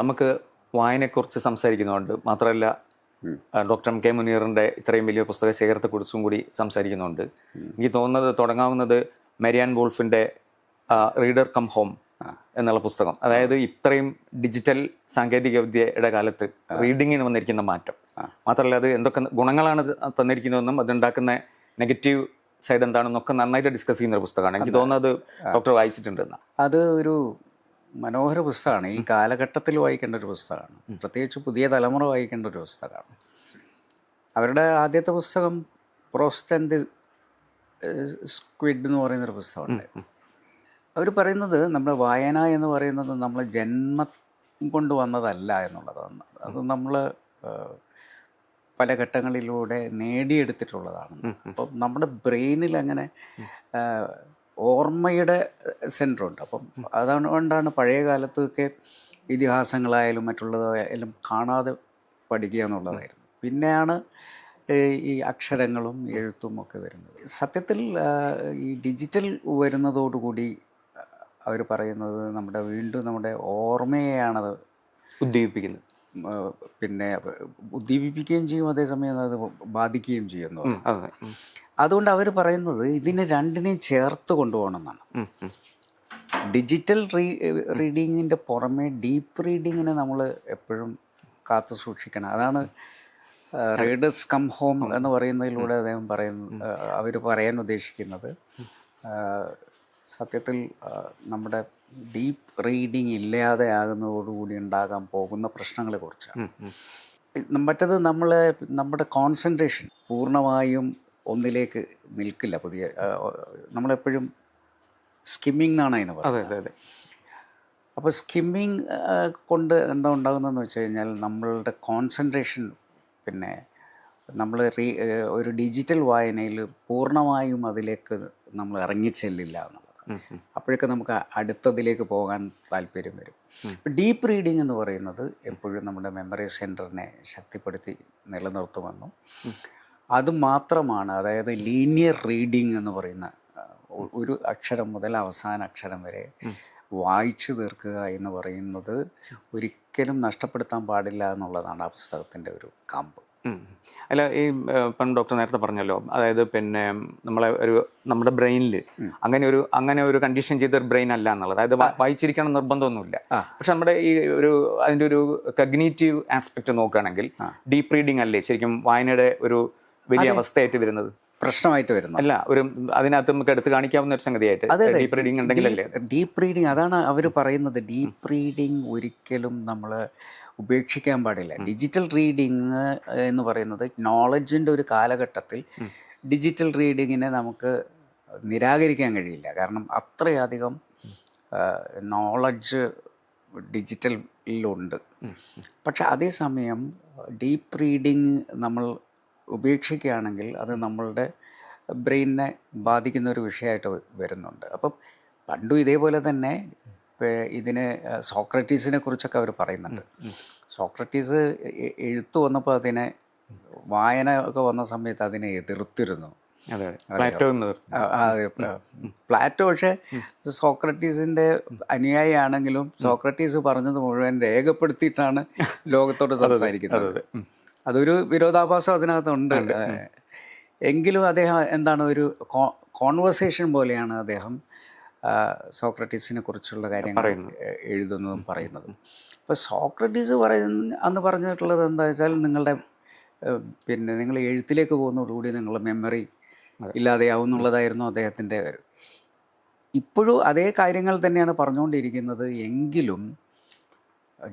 നമുക്ക് വായനയെക്കുറിച്ച് സംസാരിക്കുന്നുണ്ട്, മാത്രമല്ല ഡോക്ടർ എം കെ മുനീറിൻ്റെ ഇത്രയും വലിയ പുസ്തക ശേഖരത്തെക്കുറിച്ചും കൂടി സംസാരിക്കുന്നുണ്ട്. എനിക്ക് തോന്നുന്നത് തുടങ്ങാവുന്നത് മരിയാൻ വോൾഫിൻ്റെ റീഡർ കം ഹോം എന്നുള്ള പുസ്തകം. അതായത് ഇത്രയും ഡിജിറ്റൽ സാങ്കേതിക വിദ്യയുടെ കാലത്ത് റീഡിങ്ങിന് വന്നിരിക്കുന്ന മാറ്റം, മാത്രമല്ല അത് എന്തൊക്കെ ഗുണങ്ങളാണ് തന്നിരിക്കുന്നതെന്നും അതുണ്ടാക്കുന്ന നെഗറ്റീവ് സൈഡ് എന്താണെന്നൊക്കെ നന്നായിട്ട് ഡിസ്കസ് ചെയ്യുന്ന ഒരു പുസ്തകമാണ്. എനിക്ക് തോന്നുന്നത് ഡോക്ടർ വായിച്ചിട്ടുണ്ടെന്ന്. അത് ഒരു മനോഹര പുസ്തകമാണ്. ഈ കാലഘട്ടത്തിൽ വായിക്കേണ്ട ഒരു പുസ്തകമാണ്. പ്രത്യേകിച്ച് പുതിയ തലമുറ വായിക്കേണ്ട ഒരു പുസ്തകമാണ്. അവരുടെ ആദ്യത്തെ പുസ്തകം പ്രോസ്റ്റ് ആൻഡ് സ്ക്വിഡ് എന്ന് പറയുന്നൊരു പുസ്തകമുണ്ട്. അവർ പറയുന്നത് നമ്മുടെ വായന എന്ന് പറയുന്നത് നമ്മൾ ജന്മം കൊണ്ട് വന്നതല്ല എന്നുള്ളതാണ്. അത് നമ്മൾ പല ഘട്ടങ്ങളിലൂടെ നേടിയെടുത്തിട്ടുള്ളതാണ്. അപ്പം നമ്മുടെ ബ്രെയിനിൽ അങ്ങനെ ഓർമ്മയുടെ സെൻറ്ററുണ്ട്. അപ്പം അതുകൊണ്ടാണ് പഴയ കാലത്തൊക്കെ ഇതിഹാസങ്ങളായാലും മറ്റുള്ളതായാലും കാണാതെ പഠിക്കുക എന്നുള്ളതായിരുന്നു. പിന്നെയാണ് ഈ അക്ഷരങ്ങളും എഴുത്തും ഒക്കെ വരുന്നത്. സത്യത്തിൽ ഈ ഡിജിറ്റൽ വരുന്നതോടുകൂടി അവർ പറയുന്നത് വീണ്ടും നമ്മുടെ ഓർമ്മയെയാണത് ഉദ്ദീപിക്കുന്നത്. പിന്നെ ഉദ്ദീപിപ്പിക്കുകയും ചെയ്യും, അതേസമയം അത് ബാധിക്കുകയും ചെയ്യുന്നു. അതുകൊണ്ട് അവർ പറയുന്നത് ഇതിനെ രണ്ടിനെയും ചേർത്ത് കൊണ്ടുപോകണം എന്നാണ്. ഡിജിറ്റൽ റീഡിങ്ങിൻ്റെ പുറമെ ഡീപ്പ് റീഡിങ്ങിനെ നമ്മൾ എപ്പോഴും കാത്തു സൂക്ഷിക്കണം. അതാണ് റീഡേഴ്സ് കം ഹോം എന്ന് പറയുന്നതിലൂടെ അവർ പറയാൻ ഉദ്ദേശിക്കുന്നത്. സത്യത്തിൽ നമ്മുടെ ഡീപ്പ് റീഡിങ് ഇല്ലാതെ ആകുന്നതോടുകൂടി ഉണ്ടാകാൻ പോകുന്ന പ്രശ്നങ്ങളെ കുറിച്ചാണ്. മറ്റത് നമ്മുടെ കോൺസെൻട്രേഷൻ പൂർണ്ണമായും ഒന്നിലേക്ക് നിൽക്കില്ല. നമ്മളെപ്പോഴും സ്കിമ്മിങ് എന്നാണ് അതിന് പറയുന്നത്. അപ്പോൾ സ്കിമ്മിങ് കൊണ്ട് എന്താ ഉണ്ടാകുന്നതെന്ന് വെച്ച് കഴിഞ്ഞാൽ നമ്മളുടെ കോൺസെൻട്രേഷൻ പിന്നെ നമ്മൾ ഒരു ഡിജിറ്റൽ വായനയിൽ പൂർണ്ണമായും അതിലേക്ക് നമ്മൾ ഇറങ്ങിച്ചെല്ലില്ല എന്നുള്ളത്. അപ്പോഴൊക്കെ നമുക്ക് അടുത്തതിലേക്ക് പോകാൻ താല്പര്യം വരും. ഡീപ്പ് റീഡിംഗ് എന്ന് പറയുന്നത് എപ്പോഴും നമ്മുടെ മെമ്മറി സെൻറ്ററിനെ ശക്തിപ്പെടുത്തി നിലനിർത്തുമെന്നും അത് മാത്രമാണ്, അതായത് ലീനിയർ റീഡിംഗ് എന്ന് പറയുന്ന ഒരു അക്ഷരം മുതൽ അവസാന അക്ഷരം വരെ വായിച്ചു തീർക്കുക എന്ന് പറയുന്നത് ഒരിക്കലും നഷ്ടപ്പെടുത്താൻ പാടില്ല എന്നുള്ളതാണ് ആ പുസ്തകത്തിൻ്റെ ഒരു കാമ്പ്. അല്ല, ഈ ഇപ്പം ഡോക്ടർ നേരത്തെ പറഞ്ഞല്ലോ, അതായത് പിന്നെ നമ്മുടെ ബ്രെയിനിൽ അങ്ങനെ ഒരു കണ്ടീഷൻ ചെയ്തൊരു ബ്രെയിൻ അല്ല എന്നുള്ളത്. അതായത് വായിച്ചിരിക്കണം നിർബന്ധമൊന്നുമില്ല. പക്ഷെ നമ്മുടെ ഈ അതിൻ്റെ ഒരു കഗ്നീറ്റീവ് ആസ്പെക്ട് നോക്കുകയാണെങ്കിൽ ഡീപ്പ് റീഡിംഗ് അല്ലേ ശരിക്കും വായനയുടെ ഒരു വലിയ അവസ്ഥയായിട്ട് വരുന്നത്, പ്രശ്നമായിട്ട് വരുന്നത് അല്ല, അതിനകത്ത് നമുക്ക് എടുത്ത് കാണിക്കാവുന്ന ഒരു സംഗതിയായിട്ട് ഡീപ്പ് റീഡിംഗ് ഉണ്ടെങ്കിലല്ലേ. ഡീപ്പ് റീഡിംഗ് അതാണ് അവർ പറയുന്നത്. ഡീപ്പ് റീഡിംഗ് ഒരിക്കലും നമ്മൾ ഉപേക്ഷിക്കാൻ പാടില്ല. ഡിജിറ്റൽ റീഡിങ് എന്ന് പറയുന്നത് നോളജിൻ്റെ ഒരു കാലഘട്ടത്തിൽ ഡിജിറ്റൽ റീഡിങ്ങിനെ നമുക്ക് നിരാകരിക്കാൻ കഴിയില്ല. കാരണം അത്രയധികം നോളജ് ഡിജിറ്റലിലുണ്ട്. പക്ഷെ അതേസമയം ഡീപ്പ് റീഡിങ് നമ്മൾ ഉപേക്ഷിക്കുകയാണെങ്കിൽ അത് നമ്മളുടെ ബ്രെയിനിനെ ബാധിക്കുന്ന ഒരു വിഷയമായിട്ട് വരുന്നുണ്ട്. അപ്പം പണ്ടും ഇതേപോലെ തന്നെ ഇതിന് സോക്രട്ടീസിനെ കുറിച്ചൊക്കെ അവർ പറയുന്നുണ്ട്. സോക്രട്ടീസ് എഴുത്ത് വന്നപ്പോൾ വായന ഒക്കെ വന്ന സമയത്ത് അതിനെ എതിർത്തിരുന്നു. പ്ലാറ്റോ പക്ഷേ സോക്രട്ടീസിൻ്റെ അനുയായിയാണെങ്കിലും സോക്രട്ടീസ് പറഞ്ഞത് മുഴുവൻ രേഖപ്പെടുത്തിയിട്ടാണ് ലോകത്തോട് സംസാരിക്കുന്നത്. അതൊരു വിരോധാഭാസം അതിനകത്തുണ്ട്. എങ്കിലും അദ്ദേഹം ഒരു കോൺവെർസേഷൻ പോലെയാണ് അദ്ദേഹം സോക്രട്ടീസിനെ കുറിച്ചുള്ള കാര്യങ്ങൾ എഴുതുന്നതും പറയുന്നതും. അപ്പോൾ സോക്രട്ടീസ് അന്ന് പറഞ്ഞിട്ടുള്ളത് എന്താ വെച്ചാൽ നിങ്ങൾ എഴുത്തിലേക്ക് പോകുന്നതോടുകൂടി നിങ്ങളുടെ മെമ്മറി ഇല്ലാതെയാവുന്നുള്ളതായിരുന്നു അദ്ദേഹത്തിൻ്റെ ഇപ്പോഴും അതേ കാര്യങ്ങൾ തന്നെയാണ് പറഞ്ഞുകൊണ്ടിരിക്കുന്നത്. എങ്കിലും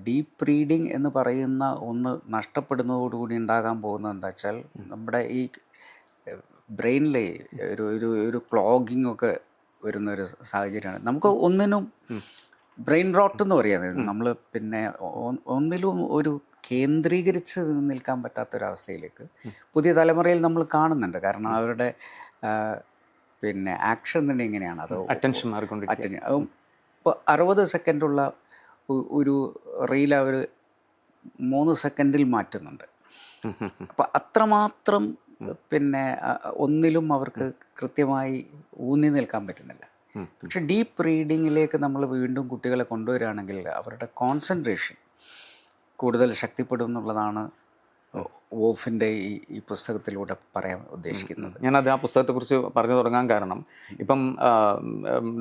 ഡീപ്പ് റീഡിംഗ് എന്ന് പറയുന്ന ഒന്ന് നഷ്ടപ്പെടുന്നതോടുകൂടി ഉണ്ടാകാൻ പോകുന്നത് എന്താ വെച്ചാൽ നമ്മുടെ ഈ ബ്രെയിനിലെ ഒരു ക്ലോഗിങ് ഒക്കെ വരുന്നൊരു സാഹചര്യമാണ്. നമുക്ക് ഒന്നിനും ബ്രെയിൻ റോട്ട് എന്ന് പറയുന്നത് നമ്മൾ ഒന്നിലും ഒരു കേന്ദ്രീകരിച്ച് നിൽക്കാൻ പറ്റാത്തൊരവസ്ഥയിലേക്ക് പുതിയ തലമുറയിൽ നമ്മൾ കാണുന്നുണ്ട്. കാരണം അവരുടെ ആക്ഷൻ തന്നെ ഇങ്ങനെയാണ്. അത് അറ്റൻഷൻ ഇപ്പോൾ 60 സെക്കൻഡുള്ള ഒരു റീൽ അവർ 3 സെക്കൻഡിൽ മാറ്റുന്നുണ്ട്. അപ്പം അത്രമാത്രം ഒന്നിലും അവർക്ക് കൃത്യമായി ഊന്നി നിൽക്കാൻ പറ്റുന്നില്ല. പക്ഷെ ഡീപ്പ് റീഡിങ്ങിലേക്ക് നമ്മൾ വീണ്ടും കുട്ടികളെ കൊണ്ടുവരികയാണെങ്കിൽ അവരുടെ കോൺസെൻട്രേഷൻ കൂടുതൽ ശക്തിപ്പെടും എന്നുള്ളതാണ് വോൾഫിൻ്റെ ഈ പുസ്തകത്തിലൂടെ പറയാൻ ഉദ്ദേശിക്കുന്നത്. ഞാനത് ആ പുസ്തകത്തെക്കുറിച്ച് പറഞ്ഞു തുടങ്ങാൻ കാരണം ഇപ്പം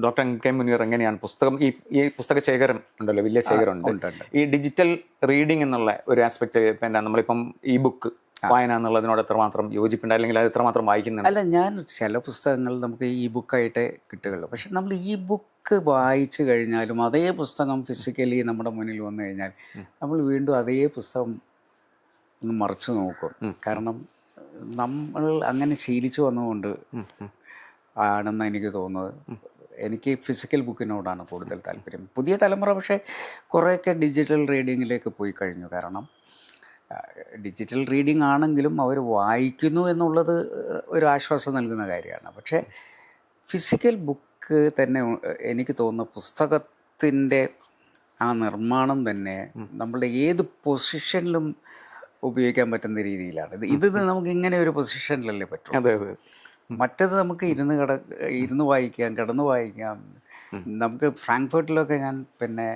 ഡോക്ടർ കെ മുനീർ എങ്ങനെയാണ് പുസ്തകം ഈ പുസ്തക ശേഖരം ഉണ്ടല്ലോ, വലിയ ശേഖരം ഉണ്ട്. ഈ ഡിജിറ്റൽ റീഡിംഗ് എന്നുള്ള ഒരു ആസ്പെക്ട് പിന്നെ നമ്മളിപ്പം ഈ ബുക്ക് വായന എന്നുള്ളതിനോട് എത്രമാത്രം യോജിപ്പുണ്ട്, അല്ലെങ്കിൽ അത് എത്രമാത്രം വായിക്കുന്നുണ്ട്? അല്ല, ഞാൻ ചില പുസ്തകങ്ങൾ നമുക്ക് ഈ ബുക്കായിട്ടേ കിട്ടുകയുള്ളൂ. പക്ഷെ നമ്മൾ ഈ ബുക്ക് വായിച്ചു കഴിഞ്ഞാലും അതേ പുസ്തകം ഫിസിക്കലി നമ്മുടെ മുന്നിൽ വന്നു കഴിഞ്ഞാൽ നമ്മൾ വീണ്ടും അതേ പുസ്തകം ഒന്ന് മറിച്ച് നോക്കും. കാരണം നമ്മൾ അങ്ങനെ ശീലിച്ചു വന്നുകൊണ്ട് ആണെന്ന് എനിക്ക് തോന്നുന്നത്. എനിക്ക് ഫിസിക്കൽ ബുക്കിനോടാണ് കൂടുതൽ താല്പര്യം. പുതിയ തലമുറ പക്ഷേ കുറേയൊക്കെ ഡിജിറ്റൽ റീഡിങ്ങിലേക്ക് പോയി കഴിഞ്ഞു. കാരണം ഡിജിറ്റൽ റീഡിംഗ് ആണെങ്കിലും അവർ വായിക്കുന്നു എന്നുള്ളത് ഒരു ആശ്വാസം നൽകുന്ന കാര്യമാണ്. പക്ഷേ ഫിസിക്കൽ ബുക്ക് തന്നെ എനിക്ക് തോന്നുന്ന പുസ്തകത്തിൻ്റെ ആ നിർമ്മാണം തന്നെ നമ്മളുടെ ഏത് പൊസിഷനിലും ഉപയോഗിക്കാൻ പറ്റുന്ന രീതിയിലാണ്. ഇത് നമുക്ക് ഇങ്ങനെ ഒരു പൊസിഷനിലല്ലേ പറ്റും. അതെ അതെ. മറ്റത് നമുക്ക് ഇരുന്ന് വായിക്കാം, കിടന്ന് വായിക്കാം. നമുക്ക് ഫ്രാങ്ക്ഫർട്ടിലൊക്കെ ഞാൻ പിന്നെ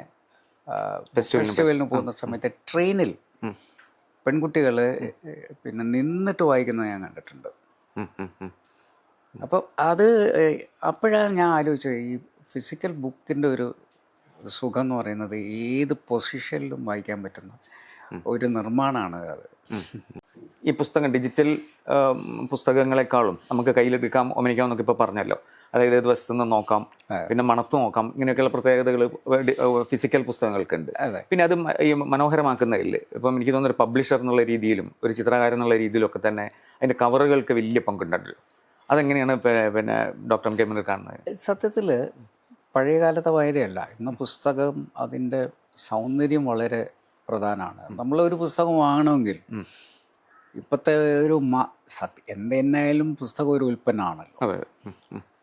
ഫെസ്റ്റിവലിന് പോകുന്ന സമയത്ത് ട്രെയിനിൽ പെൺകുട്ടികൾ പിന്നെ നിന്നിട്ട് വായിക്കുന്നത് ഞാൻ കണ്ടിട്ടുണ്ട്. അപ്പോൾ അപ്പോഴാണ് ഞാൻ ആലോചിച്ചത് ഈ ഫിസിക്കൽ ബുക്കിൻ്റെ ഒരു സുഖം എന്ന് പറയുന്നത് ഏത് പൊസിഷനിലും വായിക്കാൻ പറ്റുന്ന ഒരു നിർമ്മാണമാണ് അത്. ഈ പുസ്തകം ഡിജിറ്റൽ പുസ്തകങ്ങളെക്കാളും നമുക്ക് കയ്യിലെടുക്കാം, ഓമനിക്കാം എന്നൊക്കെ ഇപ്പോൾ പറഞ്ഞല്ലോ. അതായത് ഏത് വശത്തു നിന്ന് നോക്കാം, പിന്നെ മണത്ത് നോക്കാം, ഇങ്ങനെയൊക്കെയുള്ള പ്രത്യേകതകൾ ഫിസിക്കൽ പുസ്തകങ്ങൾക്കുണ്ട്. പിന്നെ അത് ഈ മനോഹരമാക്കുന്നതിൽ ഇപ്പം എനിക്ക് തോന്നുന്ന ഒരു പബ്ലിഷർ എന്നുള്ള രീതിയിലും ഒരു ചിത്രകാരൻ എന്നുള്ള രീതിയിലൊക്കെ തന്നെ അതിൻ്റെ കവറുകൾക്ക് വലിയ പങ്കുണ്ടല്ലോ. അതെങ്ങനെയാണ് പിന്നെ ഡോക്ടർ കെ മുനീർ കാണുന്നത്? സത്യത്തിൽ പഴയകാലത്തെ വായനയല്ല, ഇന്ന് പുസ്തകം അതിൻ്റെ സൗന്ദര്യം വളരെ പ്രധാനമാണ്. നമ്മളൊരു പുസ്തകം വാങ്ങണമെങ്കിൽ ഇപ്പോഴത്തെ ഒരു എന്തെന്നായാലും പുസ്തകം ഒരു ഉൽപ്പന്നമാണല്ലോ.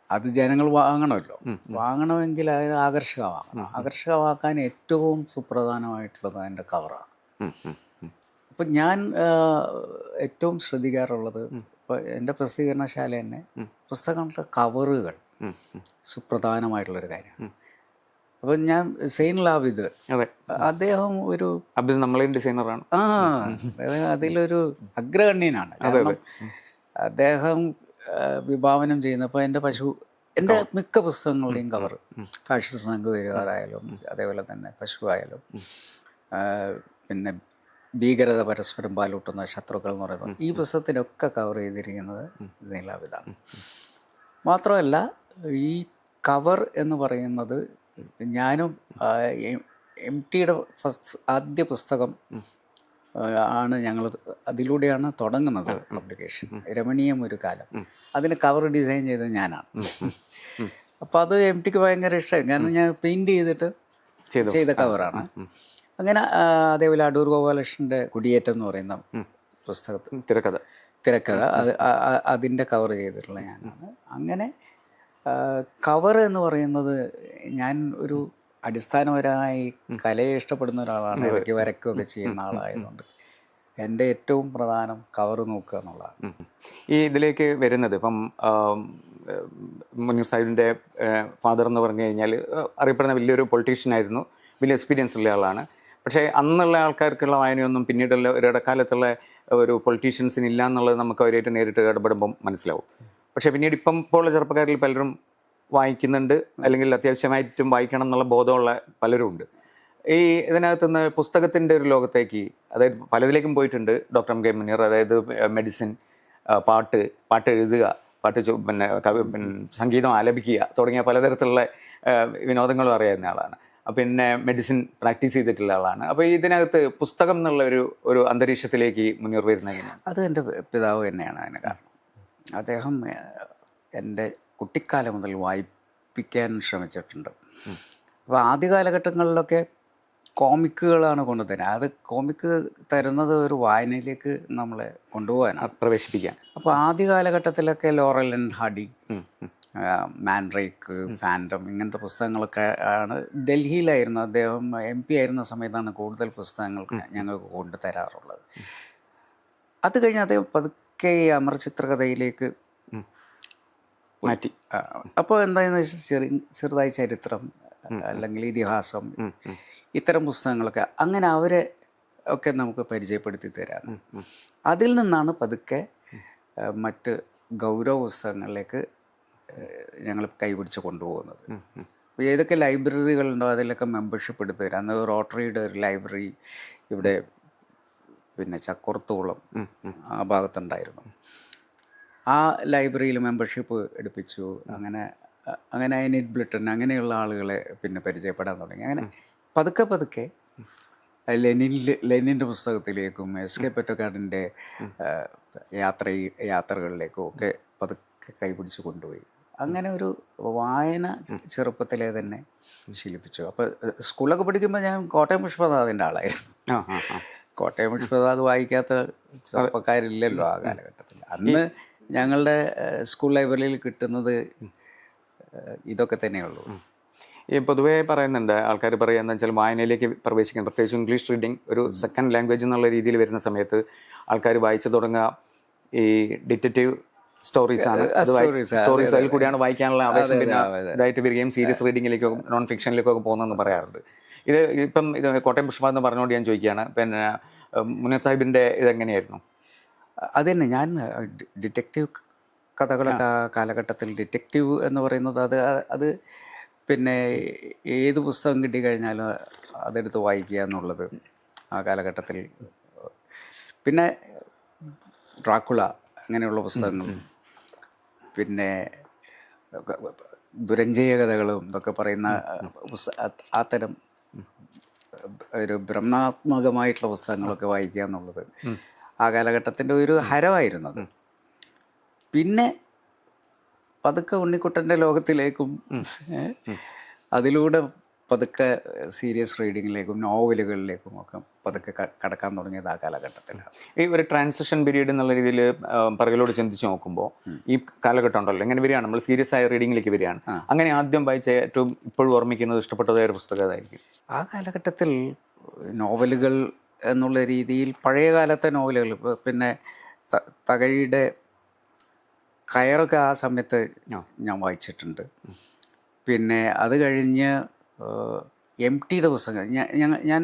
അത് ജനങ്ങൾ വാങ്ങണമല്ലോ. വാങ്ങണമെങ്കിൽ അത് ആകർഷകമാകണം. ആകർഷകമാക്കാൻ ഏറ്റവും സുപ്രധാനമായിട്ടുള്ളത് അതിൻ്റെ കവറാണ്. അപ്പം ഞാൻ ഏറ്റവും ശ്രദ്ധിക്കാറുള്ളത്, ഇപ്പോൾ എൻ്റെ പ്രസിദ്ധീകരണശാല തന്നെ പുസ്തകങ്ങളുടെ കവറുകൾ സുപ്രധാനമായിട്ടുള്ളൊരു കാര്യമാണ്. അപ്പം ഞാൻ സെയിൻ ലാബിദ്, അദ്ദേഹം ഒരു നമ്മളെ ഡിസൈനറാണ്. അതിലൊരു അഗ്രഗണ്യനാണ്. കാരണം അദ്ദേഹം വിഭാവനം ചെയ്യുന്നപ്പോൾ എൻ്റെ മിക്ക പുസ്തകങ്ങളുടെയും കവർ ഫാഷിസ്റ്റ് സംഘപരിവാറായാലും അതേപോലെ തന്നെ പശു ആയാലും പിന്നെ ഭീകരത പരസ്പരം പാലൂട്ടുന്ന ശത്രുക്കൾ എന്ന് പറയുന്നത് ഈ പുസ്തകത്തിനൊക്കെ കവർ ചെയ്തിരിക്കുന്നത് സെയിൻ ലാബിദാണ്. മാത്രമല്ല ഈ കവർ എന്ന് പറയുന്നത് ഞാനും MTയുടെ ആദ്യ പുസ്തകം ആണ് ഞങ്ങൾ അതിലൂടെയാണ് തുടങ്ങുന്നത് പബ്ലിക്കേഷൻ, രമണീയം ഒരു കാലം. അതിന് കവർ ഡിസൈൻ ചെയ്തത് ഞാനാണ്. അപ്പോൾ അത് MTക്ക് ഭയങ്കര ഇഷ്ടമായി. കാരണം ഞാൻ പെയിൻറ് ചെയ്തിട്ട് ചെയ്ത കവറാണ്. അങ്ങനെ അതേപോലെ അടൂർ ഗോപാലകൃഷ്ണൻ്റെ കുടിയേറ്റം എന്ന് പറയുന്ന പുസ്തകത്തിൽ തിരക്കഥ അതിൻ്റെ കവർ ചെയ്തിട്ടുള്ള ഞാനാണ്. അങ്ങനെ കവർ എന്ന് പറയുന്നത്, ഞാൻ ഒരു അടിസ്ഥാനപരമായി കലയെ ഇഷ്ടപ്പെടുന്ന ഒരാളാണ്. ഇടയ്ക്ക് വരയ്ക്കുകയൊക്കെ ചെയ്യുന്ന ആളായതുകൊണ്ട് എൻ്റെ ഏറ്റവും പ്രധാനം കവർ നോക്കുക എന്നുള്ളതാണ്. ഈ ഇതിലേക്ക് വരുന്നത് ഇപ്പം മുനീർ സാഹിബിൻ്റെ ഫാദർ എന്ന് പറഞ്ഞു കഴിഞ്ഞാൽ അറിയപ്പെടുന്ന വലിയൊരു പൊളിറ്റീഷ്യനായിരുന്നു, വലിയ എക്സ്പീരിയൻസ് ഉള്ള ആളാണ്. പക്ഷേ അന്നുള്ള ആൾക്കാർക്കുള്ള വായനയൊന്നും പിന്നീടുള്ള ഒരു ഇടക്കാലത്തുള്ള ഒരു പൊളിറ്റീഷ്യൻസിന് ഇല്ല എന്നുള്ളത് നമുക്ക് അവരായിട്ട് നേരിട്ട് ഇടപെടുമ്പം മനസ്സിലാവും. പക്ഷേ പിന്നീട് ഇപ്പോൾ ചെറുപ്പക്കാരിൽ പലരും വായിക്കുന്നുണ്ട്, അല്ലെങ്കിൽ അത്യാവശ്യമായിട്ടും വായിക്കണം എന്നുള്ള ബോധമുള്ള പലരും ഉണ്ട്. ഈ ഇതിനകത്തുനിന്ന് പുസ്തകത്തിൻ്റെ ഒരു ലോകത്തേക്ക്, അതായത് പലതിലേക്കും പോയിട്ടുണ്ട് ഡോക്ടർ കെ മുനീർ. അതായത് മെഡിസിൻ, പാട്ട് എഴുതുക, പിന്നെ സംഗീതം ആലപിക്കുക തുടങ്ങിയ പലതരത്തിലുള്ള വിനോദങ്ങളും അറിയാവുന്ന ആളാണ്. പിന്നെ മെഡിസിൻ പ്രാക്ടീസ് ചെയ്തിട്ടുള്ള ആളാണ്. അപ്പോൾ ഇതിനകത്ത് പുസ്തകം എന്നുള്ള ഒരു അന്തരീക്ഷത്തിലേക്ക് മുനീർ വരുന്ന എങ്ങനെയാണ്? അത് എൻ്റെ പിതാവ് തന്നെയാണ് അതിന് കാരണം. അദ്ദേഹം എൻ്റെ കുട്ടിക്കാലം മുതൽ വായിപ്പിക്കാൻ ശ്രമിച്ചിട്ടുണ്ട്. അപ്പോൾ ആദ്യ കാലഘട്ടങ്ങളിലൊക്കെ കോമിക്കുകളാണ് കൊണ്ടുതരുന്നത്. അത് കോമിക്ക് തരുന്നത് ഒരു വായനയിലേക്ക് നമ്മളെ കൊണ്ടുപോകാനാണ്, പ്രവേശിപ്പിക്കാൻ. അപ്പോൾ ആദ്യ കാലഘട്ടത്തിലൊക്കെ Laurel and Hardy, Mandrake, Phantom ഇങ്ങനത്തെ പുസ്തകങ്ങളൊക്കെ ആണ്. ഡൽഹിയിലായിരുന്നു അദ്ദേഹം, MP ആയിരുന്ന സമയത്താണ് കൂടുതൽ പുസ്തകങ്ങൾ ഞങ്ങൾക്ക് കൊണ്ടുതരാറുള്ളത്. അത് കഴിഞ്ഞ് അദ്ദേഹം പതുക്കെ ഈ അമർ ചിത്രകഥയിലേക്ക് മാറ്റി. അപ്പോൾ എന്താണെന്ന് വെച്ചാൽ ചെറുതായി ചരിത്രം അല്ലെങ്കിൽ ഇതിഹാസം, ഇത്തരം പുസ്തകങ്ങളൊക്കെ അങ്ങനെ അവരെ ഒക്കെ നമുക്ക് പരിചയപ്പെടുത്തി തരാം. അതിൽ നിന്നാണ് പതുക്കെ മറ്റ് ഗൗരവ പുസ്തകങ്ങളിലേക്ക് ഞങ്ങൾ കൈപിടിച്ച് കൊണ്ടുപോകുന്നത്. അപ്പോൾ ഏതൊക്കെ ലൈബ്രറികളുണ്ടോ അതിലൊക്കെ മെമ്പർഷിപ്പ് എടുത്ത് തരാം. അന്ന് റോട്ടറിയുടെ ഒരു ലൈബ്രറി ഇവിടെ പിന്നെ ചക്കുറത്തോളം ആ ഭാഗത്തുണ്ടായിരുന്നു. ആ ലൈബ്രറിയിൽ മെമ്പർഷിപ്പ് എടുപ്പിച്ചു. അങ്ങനെ ഐനിറ്റ് ബ്ലിട്ടൺ അങ്ങനെയുള്ള ആളുകളെ പിന്നെ പരിചയപ്പെടാൻ തുടങ്ങി. അങ്ങനെ പതുക്കെ പതുക്കെ ലെനിൻ്റെ പുസ്തകത്തിലേക്കും എസ് കെ പൊറ്റക്കാടിൻ്റെ യാത്രകളിലേക്കും ഒക്കെ പതുക്കെ കൈപിടിച്ച് കൊണ്ടുപോയി. അങ്ങനെ ഒരു വായന ചെറുപ്പത്തിലെ തന്നെ ശീലിപ്പിച്ചു. അപ്പോൾ സ്കൂളൊക്കെ പഠിക്കുമ്പോൾ ഞാൻ കോട്ടയം പുഷ്പനാഥിൻ്റെ ആളായിരുന്നു. കോട്ടയം പുഷ്പനാഥ് വായിക്കാത്ത ചെറുപ്പക്കാരില്ലല്ലോ ആ കാലഘട്ടത്തിൽ. അന്ന് ഞങ്ങളുടെ സ്കൂൾ ലൈബ്രറിയിൽ കിട്ടുന്നത് ഇതൊക്കെ തന്നെയുള്ളൂ. ഈ പൊതുവേ പറയുന്നുണ്ട്, ആൾക്കാർ പറയുക എന്താ വെച്ചാൽ വായനയിലേക്ക് പ്രവേശിക്കാൻ, പ്രത്യേകിച്ച് ഇംഗ്ലീഷ് റീഡിങ് ഒരു സെക്കൻഡ് ലാംഗ്വേജ് എന്നുള്ള രീതിയിൽ വരുന്ന സമയത്ത് ആൾക്കാർ വായിച്ചു തുടങ്ങുക ഈ ഡിറ്റക്റ്റീവ് സ്റ്റോറീസ് ആണ്. സ്റ്റോറീസ് അതിൽ കൂടിയാണ് വായിക്കാനുള്ള ആവേശം പിന്നെ ഇതായിട്ട് വരികയും സീരിയസ് റീഡിങ്ങിലേക്കോ നോൺ ഫിക്ഷനിലേക്കൊക്കെ പോകുന്നതെന്ന് പറയാറുണ്ട്. ഇപ്പം കോട്ടയം പുഷ്പനാഥ് എന്ന് പറഞ്ഞുകൊണ്ട് ഞാൻ ചോദിക്കുകയാണ്, പിന്നെ മുനീർ സാഹിബിൻ്റെ ഇതെങ്ങനെയായിരുന്നു? അത് തന്നെ, ഞാൻ ഡിറ്റക്റ്റീവ് കഥകളൊക്കെ കാലഘട്ടത്തിൽ ഡിറ്റക്റ്റീവ് എന്ന് പറയുന്നത് അത് പിന്നെ ഏത് പുസ്തകം കിട്ടിക്കഴിഞ്ഞാലും അതെടുത്ത് വായിക്കുക എന്നുള്ളത് ആ കാലഘട്ടത്തിൽ. പിന്നെ ഡ്രാക്കുള അങ്ങനെയുള്ള പുസ്തകങ്ങൾ, പിന്നെ ദുരഞ്ജയ കഥകളും ഇതൊക്കെ പറയുന്ന അത്തരം ഒരു ഭ്രമാത്മകമായിട്ടുള്ള പുസ്തകങ്ങളൊക്കെ വായിക്കുക എന്നുള്ളത് ആ കാലഘട്ടത്തിൻ്റെ ഒരു ഹരമായിരുന്നത്. പിന്നെ പതുക്കെ ഉണ്ണിക്കുട്ടൻ്റെ ലോകത്തിലേക്കും അതിലൂടെ പതുക്കെ സീരിയസ് റീഡിങ്ങിലേക്കും നോവലുകളിലേക്കും ഒക്കെ പതുക്കെ കടക്കാൻ തുടങ്ങിയത് ആ കാലഘട്ടത്തിലാണ്. ഈ ഒരു ട്രാൻസിഷൻ പീരീഡ് എന്നുള്ള രീതിയിൽ പിറകിലോട് ചിന്തിച്ച് നോക്കുമ്പോൾ ഈ കാലഘട്ടം ഉണ്ടല്ലോ, എങ്ങനെ വരികയാണ് നമ്മൾ സീരിയസ് ആയ റീഡിങ്ങിലേക്ക് വരികയാണ്. അങ്ങനെ ആദ്യം വായിച്ച ഏറ്റവും ഇപ്പോഴും ഓർമ്മിക്കുന്നത് ഇഷ്ടപ്പെട്ടതായ ഒരു പുസ്തകം ഏതായിരിക്കും? ആ കാലഘട്ടത്തിൽ നോവലുകൾ എന്നുള്ള രീതിയിൽ പഴയ കാലത്തെ നോവലുകൾ, പിന്നെ തകഴിയുടെ കയറൊക്കെ ആ സമയത്ത് ഞാൻ വായിച്ചിട്ടുണ്ട്. പിന്നെ അത് കഴിഞ്ഞ് എം ടിയുടെ പുസ്തകം ഞാൻ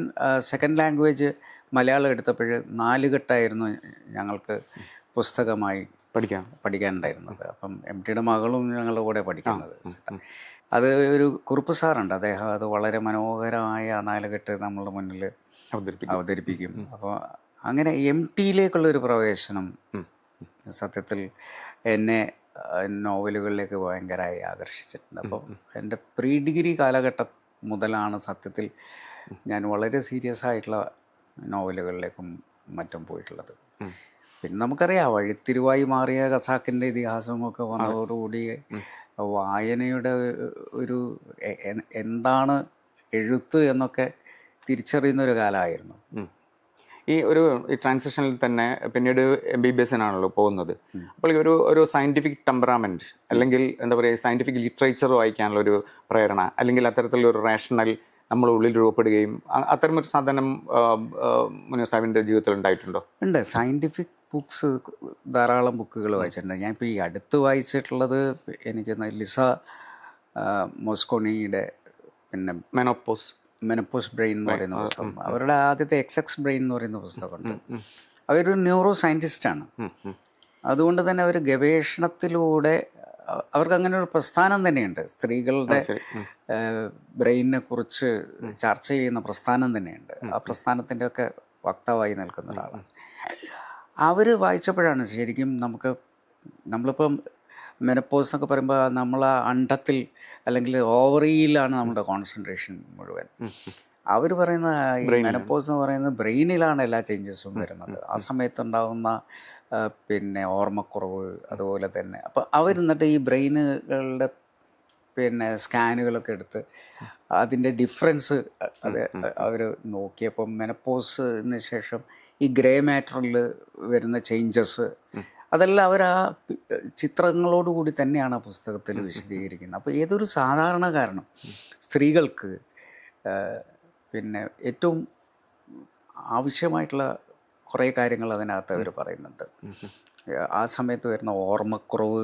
സെക്കൻഡ് ലാംഗ്വേജ് മലയാളം എടുത്തപ്പോൾ 4 ഘട്ടമായിരുന്നു ഞങ്ങൾക്ക് പുസ്തകമായി പഠിക്കാനുണ്ടായിരുന്നത്. അപ്പം എം ടിയുടെ മകളും ഞങ്ങളുടെ കൂടെ പഠിക്കുന്നത്. അത് ഒരു കുറുപ്പ് സാറുണ്ട്, അദ്ദേഹം അത് വളരെ മനോഹരമായ 4 ഘട്ട് നമ്മളുടെ മുന്നിൽ അവതരിപ്പിക്കും. അപ്പോൾ അങ്ങനെ എം ടിയിലേക്കുള്ളൊരു പ്രവേശനം സത്യത്തിൽ എന്നെ നോവലുകളിലേക്ക് ഭയങ്കരമായി ആകർഷിച്ചിട്ടുണ്ട്. അപ്പോൾ എൻ്റെ പ്രീ ഡിഗ്രി കാലഘട്ടം മുതലാണ് സത്യത്തിൽ ഞാൻ വളരെ സീരിയസ് ആയിട്ടുള്ള നോവലുകളിലേക്കും മറ്റും പോയിട്ടുള്ളത്. പിന്നെ നമുക്കറിയാം, വഴിത്തിരിവായി മാറിയ ഖസാക്കിൻ്റെ ഇതിഹാസമൊക്കെ വന്നതോടുകൂടി വായനയുടെ ഒരു എന്താണ് എഴുത്ത് എന്നൊക്കെ തിരിച്ചറിയുന്നൊരു കാലമായിരുന്നു. ഈ ട്രാൻസിഷനിൽ തന്നെ പിന്നീട് MBBS പോകുന്നത്. അപ്പോൾ ഒരു സയൻറ്റിഫിക് ടെമ്പറാമെൻറ്റ് അല്ലെങ്കിൽ എന്താ പറയുക സയൻറ്റിഫിക് ലിറ്ററേച്ചർ വായിക്കാനുള്ളൊരു പ്രേരണ അല്ലെങ്കിൽ അത്തരത്തിലൊരു റേഷണൽ നമ്മുടെ ഉള്ളിൽ രൂപപ്പെടുകയും അത്തരമൊരു സാധനം മുനീർ സാഹിബിൻ്റെ ജീവിതത്തിൽ ഉണ്ടായിട്ടുണ്ടോ? ഉണ്ട്. സയൻറ്റിഫിക് ബുക്സ് ധാരാളം ബുക്കുകൾ വായിച്ചിട്ടുണ്ട്. ഞാൻ ഇപ്പോൾ ഈ അടുത്ത് വായിച്ചിട്ടുള്ളത് എനിക്ക് ലിസ മോസ്കോണിയുടെ പിന്നെ മെനപ്പോസ് ബ്രെയിൻ എന്ന് പറയുന്ന പുസ്തകം, അവരുടെ ആദ്യത്തെ XX ബ്രെയിൻ എന്ന് പറയുന്ന പുസ്തകമുണ്ട്. അവരൊരു ന്യൂറോ സയൻറ്റിസ്റ്റാണ്. അതുകൊണ്ട് തന്നെ അവർ ഗവേഷണത്തിലൂടെ അവർക്ക് അങ്ങനെ ഒരു പ്രസ്ഥാനം തന്നെയുണ്ട്. സ്ത്രീകളുടെ ബ്രെയിനിനെ കുറിച്ച് ചർച്ച ചെയ്യുന്ന പ്രസ്ഥാനം തന്നെയുണ്ട്. ആ പ്രസ്ഥാനത്തിൻ്റെ ഒക്കെ വക്താവായി നിൽക്കുന്ന ഒരാളാണ്. അവർ വായിച്ചപ്പോഴാണ് ശരിക്കും നമ്മളിപ്പം മെനപ്പോസ് എന്നൊക്കെ പറയുമ്പോൾ നമ്മൾ ആ അണ്ടത്തിൽ അല്ലെങ്കിൽ ഓവറിയിലാണ് നമ്മുടെ കോൺസെൻട്രേഷൻ മുഴുവൻ. അവർ പറയുന്ന ഈ മെനപ്പോസ് എന്ന് പറയുന്നത് ബ്രെയിനിലാണ് എല്ലാ ചേഞ്ചസും വരുന്നത്. ആ സമയത്തുണ്ടാകുന്ന പിന്നെ ഓർമ്മക്കുറവ് അതുപോലെ തന്നെ. അപ്പോൾ അവരെന്നിട്ട് ഈ ബ്രെയിനുകളുടെ പിന്നെ സ്കാനുകളൊക്കെ എടുത്ത് അതിൻ്റെ ഡിഫറൻസ് അവർ നോക്കിയപ്പം മെനപ്പോസിന് ശേഷം ഈ ഗ്രേ മാറ്ററിൽ വരുന്ന ചേഞ്ചസ് അതെല്ലാം അവർ ആ ചിത്രങ്ങളോടുകൂടി തന്നെയാണ് ആ പുസ്തകത്തിൽ വിശദീകരിക്കുന്നത്. അപ്പോൾ ഏതൊരു സാധാരണക്കാരനും സ്ത്രീകൾക്ക് പിന്നെ ഏറ്റവും ആവശ്യമായിട്ടുള്ള കുറേ കാര്യങ്ങൾ അതിനകത്ത് അവർ പറയുന്നുണ്ട്. ആ സമയത്ത് വരുന്ന ഓർമ്മക്കുറവ്,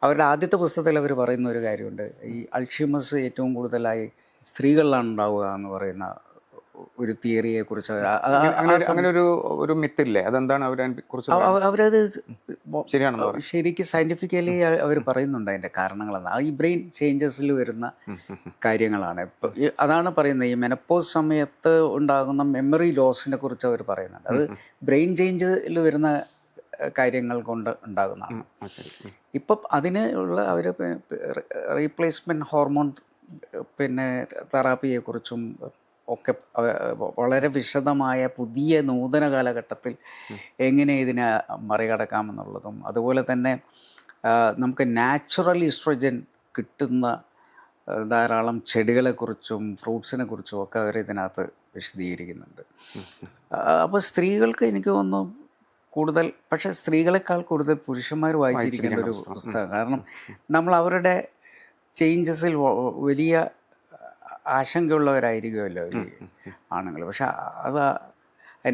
അവരുടെ ആദ്യത്തെ പുസ്തകത്തിൽ അവർ പറയുന്ന ഒരു കാര്യമുണ്ട്, ഈ അൾഷിമസ് ഏറ്റവും കൂടുതലായി സ്ത്രീകളിലാണ് ഉണ്ടാവുക എന്ന് പറയുന്ന ഒരു തിയറിയെക്കുറിച്ച് അങ്ങനെ ഒരു മിത്തില്ലേ, അതെന്താണ് അവരെ കുറിച്ച് അവരത് ശരിയാണെന്ന് പറയും? ശരിക്കും സയൻറ്റിഫിക്കലി അവർ പറയുന്നുണ്ട് അതിൻ്റെ കാരണങ്ങളെന്ന്. ഈ ബ്രെയിൻ ചേഞ്ചസിൽ വരുന്ന കാര്യങ്ങളാണ്. ഇപ്പം അതാണ് പറയുന്നത്, ഈ മെനപ്പോസ് സമയത്ത് ഉണ്ടാകുന്ന മെമ്മറി ലോസിനെ കുറിച്ച് അവർ പറയുന്നുണ്ട്. അത് ബ്രെയിൻ ചേഞ്ചിൽ വരുന്ന കാര്യങ്ങൾ കൊണ്ട് ഉണ്ടാകുന്നതാണ്. ഇപ്പം അതിന് ഉള്ള അവർ റീപ്ലേസ്മെൻറ്റ് ഹോർമോൺ പിന്നെ തെറാപ്പിയെക്കുറിച്ചും ഒക്കെ വളരെ വിശദമായ പുതിയ നൂതന കാലഘട്ടത്തിൽ എങ്ങനെ ഇതിനെ മറികടക്കാമെന്നുള്ളതും, അതുപോലെ തന്നെ നമുക്ക് നാച്ചുറൽ ഈസ്ട്രോജൻ കിട്ടുന്ന ധാരാളം ചെടികളെക്കുറിച്ചും ഫ്രൂട്ട്സിനെ കുറിച്ചും ഒക്കെ അവർ ഇതിനകത്ത് വിശദീകരിക്കുന്നുണ്ട്. അപ്പോൾ സ്ത്രീകൾക്ക് എനിക്ക് തോന്നുന്നു കൂടുതൽ, പക്ഷേ സ്ത്രീകളെക്കാൾ കൂടുതൽ പുരുഷന്മാർ വായിച്ചിരിക്കേണ്ട ഒരു പുസ്തകം. കാരണം നമ്മൾ അവരുടെ ചേഞ്ചസിൽ വലിയ ആശങ്കയുള്ളവരായിരിക്കുമല്ലോ ഈ ആണുങ്ങൾ. പക്ഷെ അത്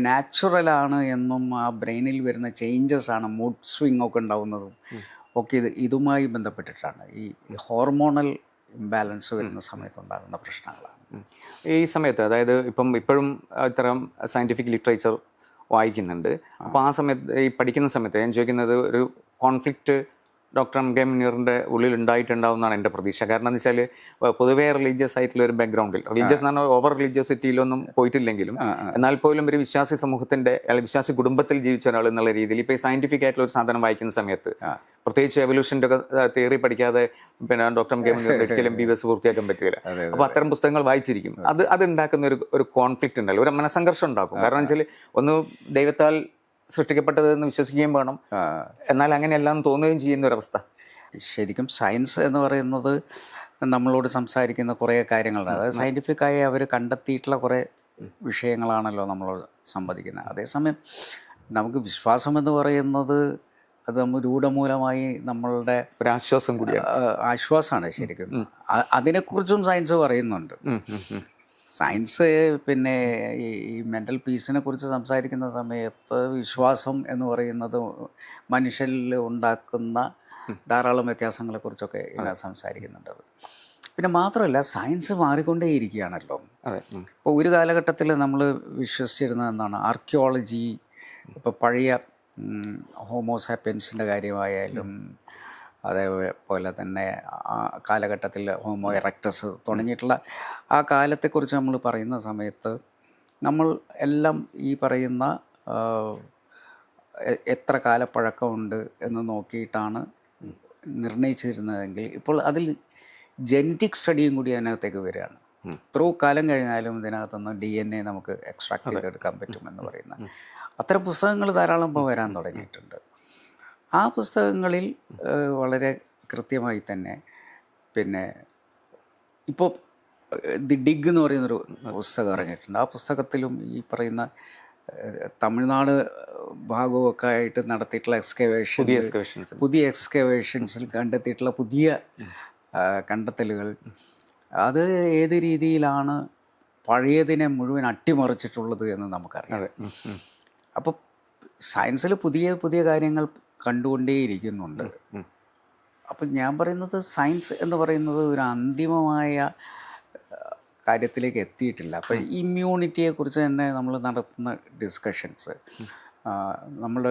നാച്ചുറലാണ് എന്നും ആ ബ്രെയിനിൽ വരുന്ന ചേഞ്ചസ് ആണ്, മൂഡ് സ്വിങ് ഒക്കെ ഉണ്ടാവുന്നതും ഒക്കെ ഇതുമായി ബന്ധപ്പെട്ടിട്ടാണ്. ഈ ഹോർമോണൽ ഇംബാലൻസ് വരുന്ന സമയത്തുണ്ടാകുന്ന പ്രശ്നങ്ങളാണ്. ഈ സമയത്ത്, അതായത് ഇപ്പോഴും ഇത്തരം സയൻറ്റിഫിക് ലിറ്ററേച്ചർ വായിക്കുന്നുണ്ട്. അപ്പോൾ ആ സമയത്ത്, ഈ പഠിക്കുന്ന സമയത്ത് ഞാൻ ചോദിക്കുന്നത്, ഒരു കോൺഫ്ലിക്റ്റ് ഡോക്ടർ എം കെ മുനീറിൻ്റെ ഉള്ളിൽ ഉണ്ടായിട്ടുണ്ടാവുന്നതാണ് എൻ്റെ പ്രതീക്ഷ. കാരണം എന്ന് വെച്ചാൽ പൊതുവേ റിലീജിയസ് ആയിട്ടുള്ള ഒരു ബാക്ക്ഗ്രൗണ്ടിൽ, റിലീജിയസ് എന്ന് പറഞ്ഞാൽ ഓവർ റിലീജിയസിറ്റിയിലൊന്നും പോയിട്ടില്ലെങ്കിലും എന്നാൽ പോലും ഒരു വിശ്വാസി സമൂഹത്തിൻ്റെ അല്ലെങ്കിൽ വിശ്വാസി കുടുംബത്തിൽ ജീവിച്ച ഒരാൾ എന്നുള്ള രീതിയിൽ ഇപ്പോൾ ഈ സയൻറ്റിഫിക് ആയിട്ടുള്ള ഒരു സാധനം വായിക്കുന്ന സമയത്ത്, പ്രത്യേകിച്ച് എവല്യൂഷൻ്റെ ഒക്കെ തിയറി പഠിക്കാതെ പിന്നെ ഡോക്ടർ എം കെ മുനീർ ഒരിക്കലും MBBS പൂർത്തിയാക്കാൻ പറ്റില്ല. അപ്പോൾ അത്തരം പുസ്തകങ്ങൾ വായിച്ചിരിക്കും. അത് ഉണ്ടാക്കുന്ന ഒരു കോൺഫ്ലിക്റ്റ് ഉണ്ടല്ലോ, ഒരു മനസ്സംഘർഷം ഉണ്ടാക്കും. കാരണം എന്ന് വെച്ചാൽ ഒന്ന് ദൈവത്താൽ സൃഷ്ടിക്കപ്പെട്ടതെന്ന് വിശ്വസിക്കുകയും വേണം, എന്നാൽ അങ്ങനെയെല്ലാം തോന്നുകയും ചെയ്യുന്ന ഒരവസ്ഥ. ശരിക്കും സയൻസ് എന്ന് പറയുന്നത് നമ്മളോട് സംസാരിക്കുന്ന കുറേ കാര്യങ്ങളാണ്. അതായത് സയൻറ്റിഫിക്കായി അവർ കണ്ടെത്തിയിട്ടുള്ള കുറേ വിഷയങ്ങളാണല്ലോ നമ്മളോട് സംവദിക്കുന്നത്. അതേസമയം നമുക്ക് വിശ്വാസം എന്ന് പറയുന്നത് അത് നമ്മൾ രൂഢമൂലമായി നമ്മളുടെ ഒരു ആശ്വാസം കൂടിയാണ്, ആശ്വാസമാണ് ശരിക്കും. അതിനെക്കുറിച്ചും സയൻസ് പറയുന്നുണ്ട്. സയൻസ് പിന്നെ ഈ മെൻ്റൽ പീസിനെ കുറിച്ച് സംസാരിക്കുന്ന സമയത്ത് വിശ്വാസം എന്ന് പറയുന്നത് മനുഷ്യരിൽ ഉണ്ടാക്കുന്ന ധാരാളം വ്യത്യാസങ്ങളെക്കുറിച്ചൊക്കെ ഇതിനകത്ത് സംസാരിക്കുന്നുണ്ട്. പിന്നെ മാത്രമല്ല, സയൻസ് മാറിക്കൊണ്ടേയിരിക്കുകയാണല്ലോ. ഇപ്പോൾ ഒരു കാലഘട്ടത്തിൽ നമ്മൾ വിശ്വസിച്ചിരുന്നത് എന്താണ്, ആർക്കിയോളജി, ഇപ്പോൾ പഴയ ഹോമോസാപ്പിയൻസിൻ്റെ കാര്യമായാലും അതേപോലെ തന്നെ ആ കാലഘട്ടത്തിൽ ഹോമോ എറക്ടസ് തുടങ്ങിയിട്ടുള്ള ആ കാലത്തെക്കുറിച്ച് നമ്മൾ പറയുന്ന സമയത്ത് നമ്മൾ എല്ലാം ഈ പറയുന്ന എത്ര കാലപ്പഴക്കമുണ്ട് എന്ന് നോക്കിയിട്ടാണ് നിർണയിച്ചിരുന്നതെങ്കിൽ ഇപ്പോൾ അതിൽ ജെനറ്റിക് സ്റ്റഡിയും കൂടി അതിനകത്തേക്ക് വരികയാണ്. എത്രയോ കാലം കഴിഞ്ഞാലും ഇതിനകത്തുനിന്ന് DNA നമുക്ക് എക്സ്ട്രാക്ട് ചെയ്തെടുക്കാൻ പറ്റുമെന്ന് പറയുന്ന അത്തരം പുസ്തകങ്ങൾ ധാരാളം ഇപ്പോൾ വരാൻ തുടങ്ങിയിട്ടുണ്ട്. ആ പുസ്തകങ്ങളിൽ വളരെ കൃത്യമായി തന്നെ പിന്നെ ഇപ്പോൾ ദി ഡിഗ് എന്ന് പറയുന്നൊരു പുസ്തകം ഇറങ്ങിയിട്ടുണ്ട്. ആ പുസ്തകത്തിലും ഈ പറയുന്ന തമിഴ്നാട് ഭാഗമൊക്കെ ആയിട്ട് നടത്തിയിട്ടുള്ള പുതിയ എക്സ്കവേഷൻസിൽ കണ്ടെത്തിയിട്ടുള്ള പുതിയ കണ്ടെത്തലുകൾ, അത് ഏത് രീതിയിലാണ് പഴയതിനെ മുഴുവൻ അട്ടിമറിച്ചിട്ടുള്ളത് എന്ന് നമുക്കറിയാം. അപ്പോൾ സയൻസിൽ പുതിയ പുതിയ കാര്യങ്ങൾ കണ്ടുകൊണ്ടേയിരിക്കുന്നുണ്ട്. അപ്പം ഞാൻ പറയുന്നത് സയൻസ് എന്ന് പറയുന്നത് ഒരു അന്തിമമായ കാര്യത്തിലേക്ക് എത്തിയിട്ടില്ല. അപ്പം ഇമ്മ്യൂണിറ്റിയെക്കുറിച്ച് തന്നെ നമ്മൾ നടത്തുന്ന ഡിസ്കഷൻസ് നമ്മളുടെ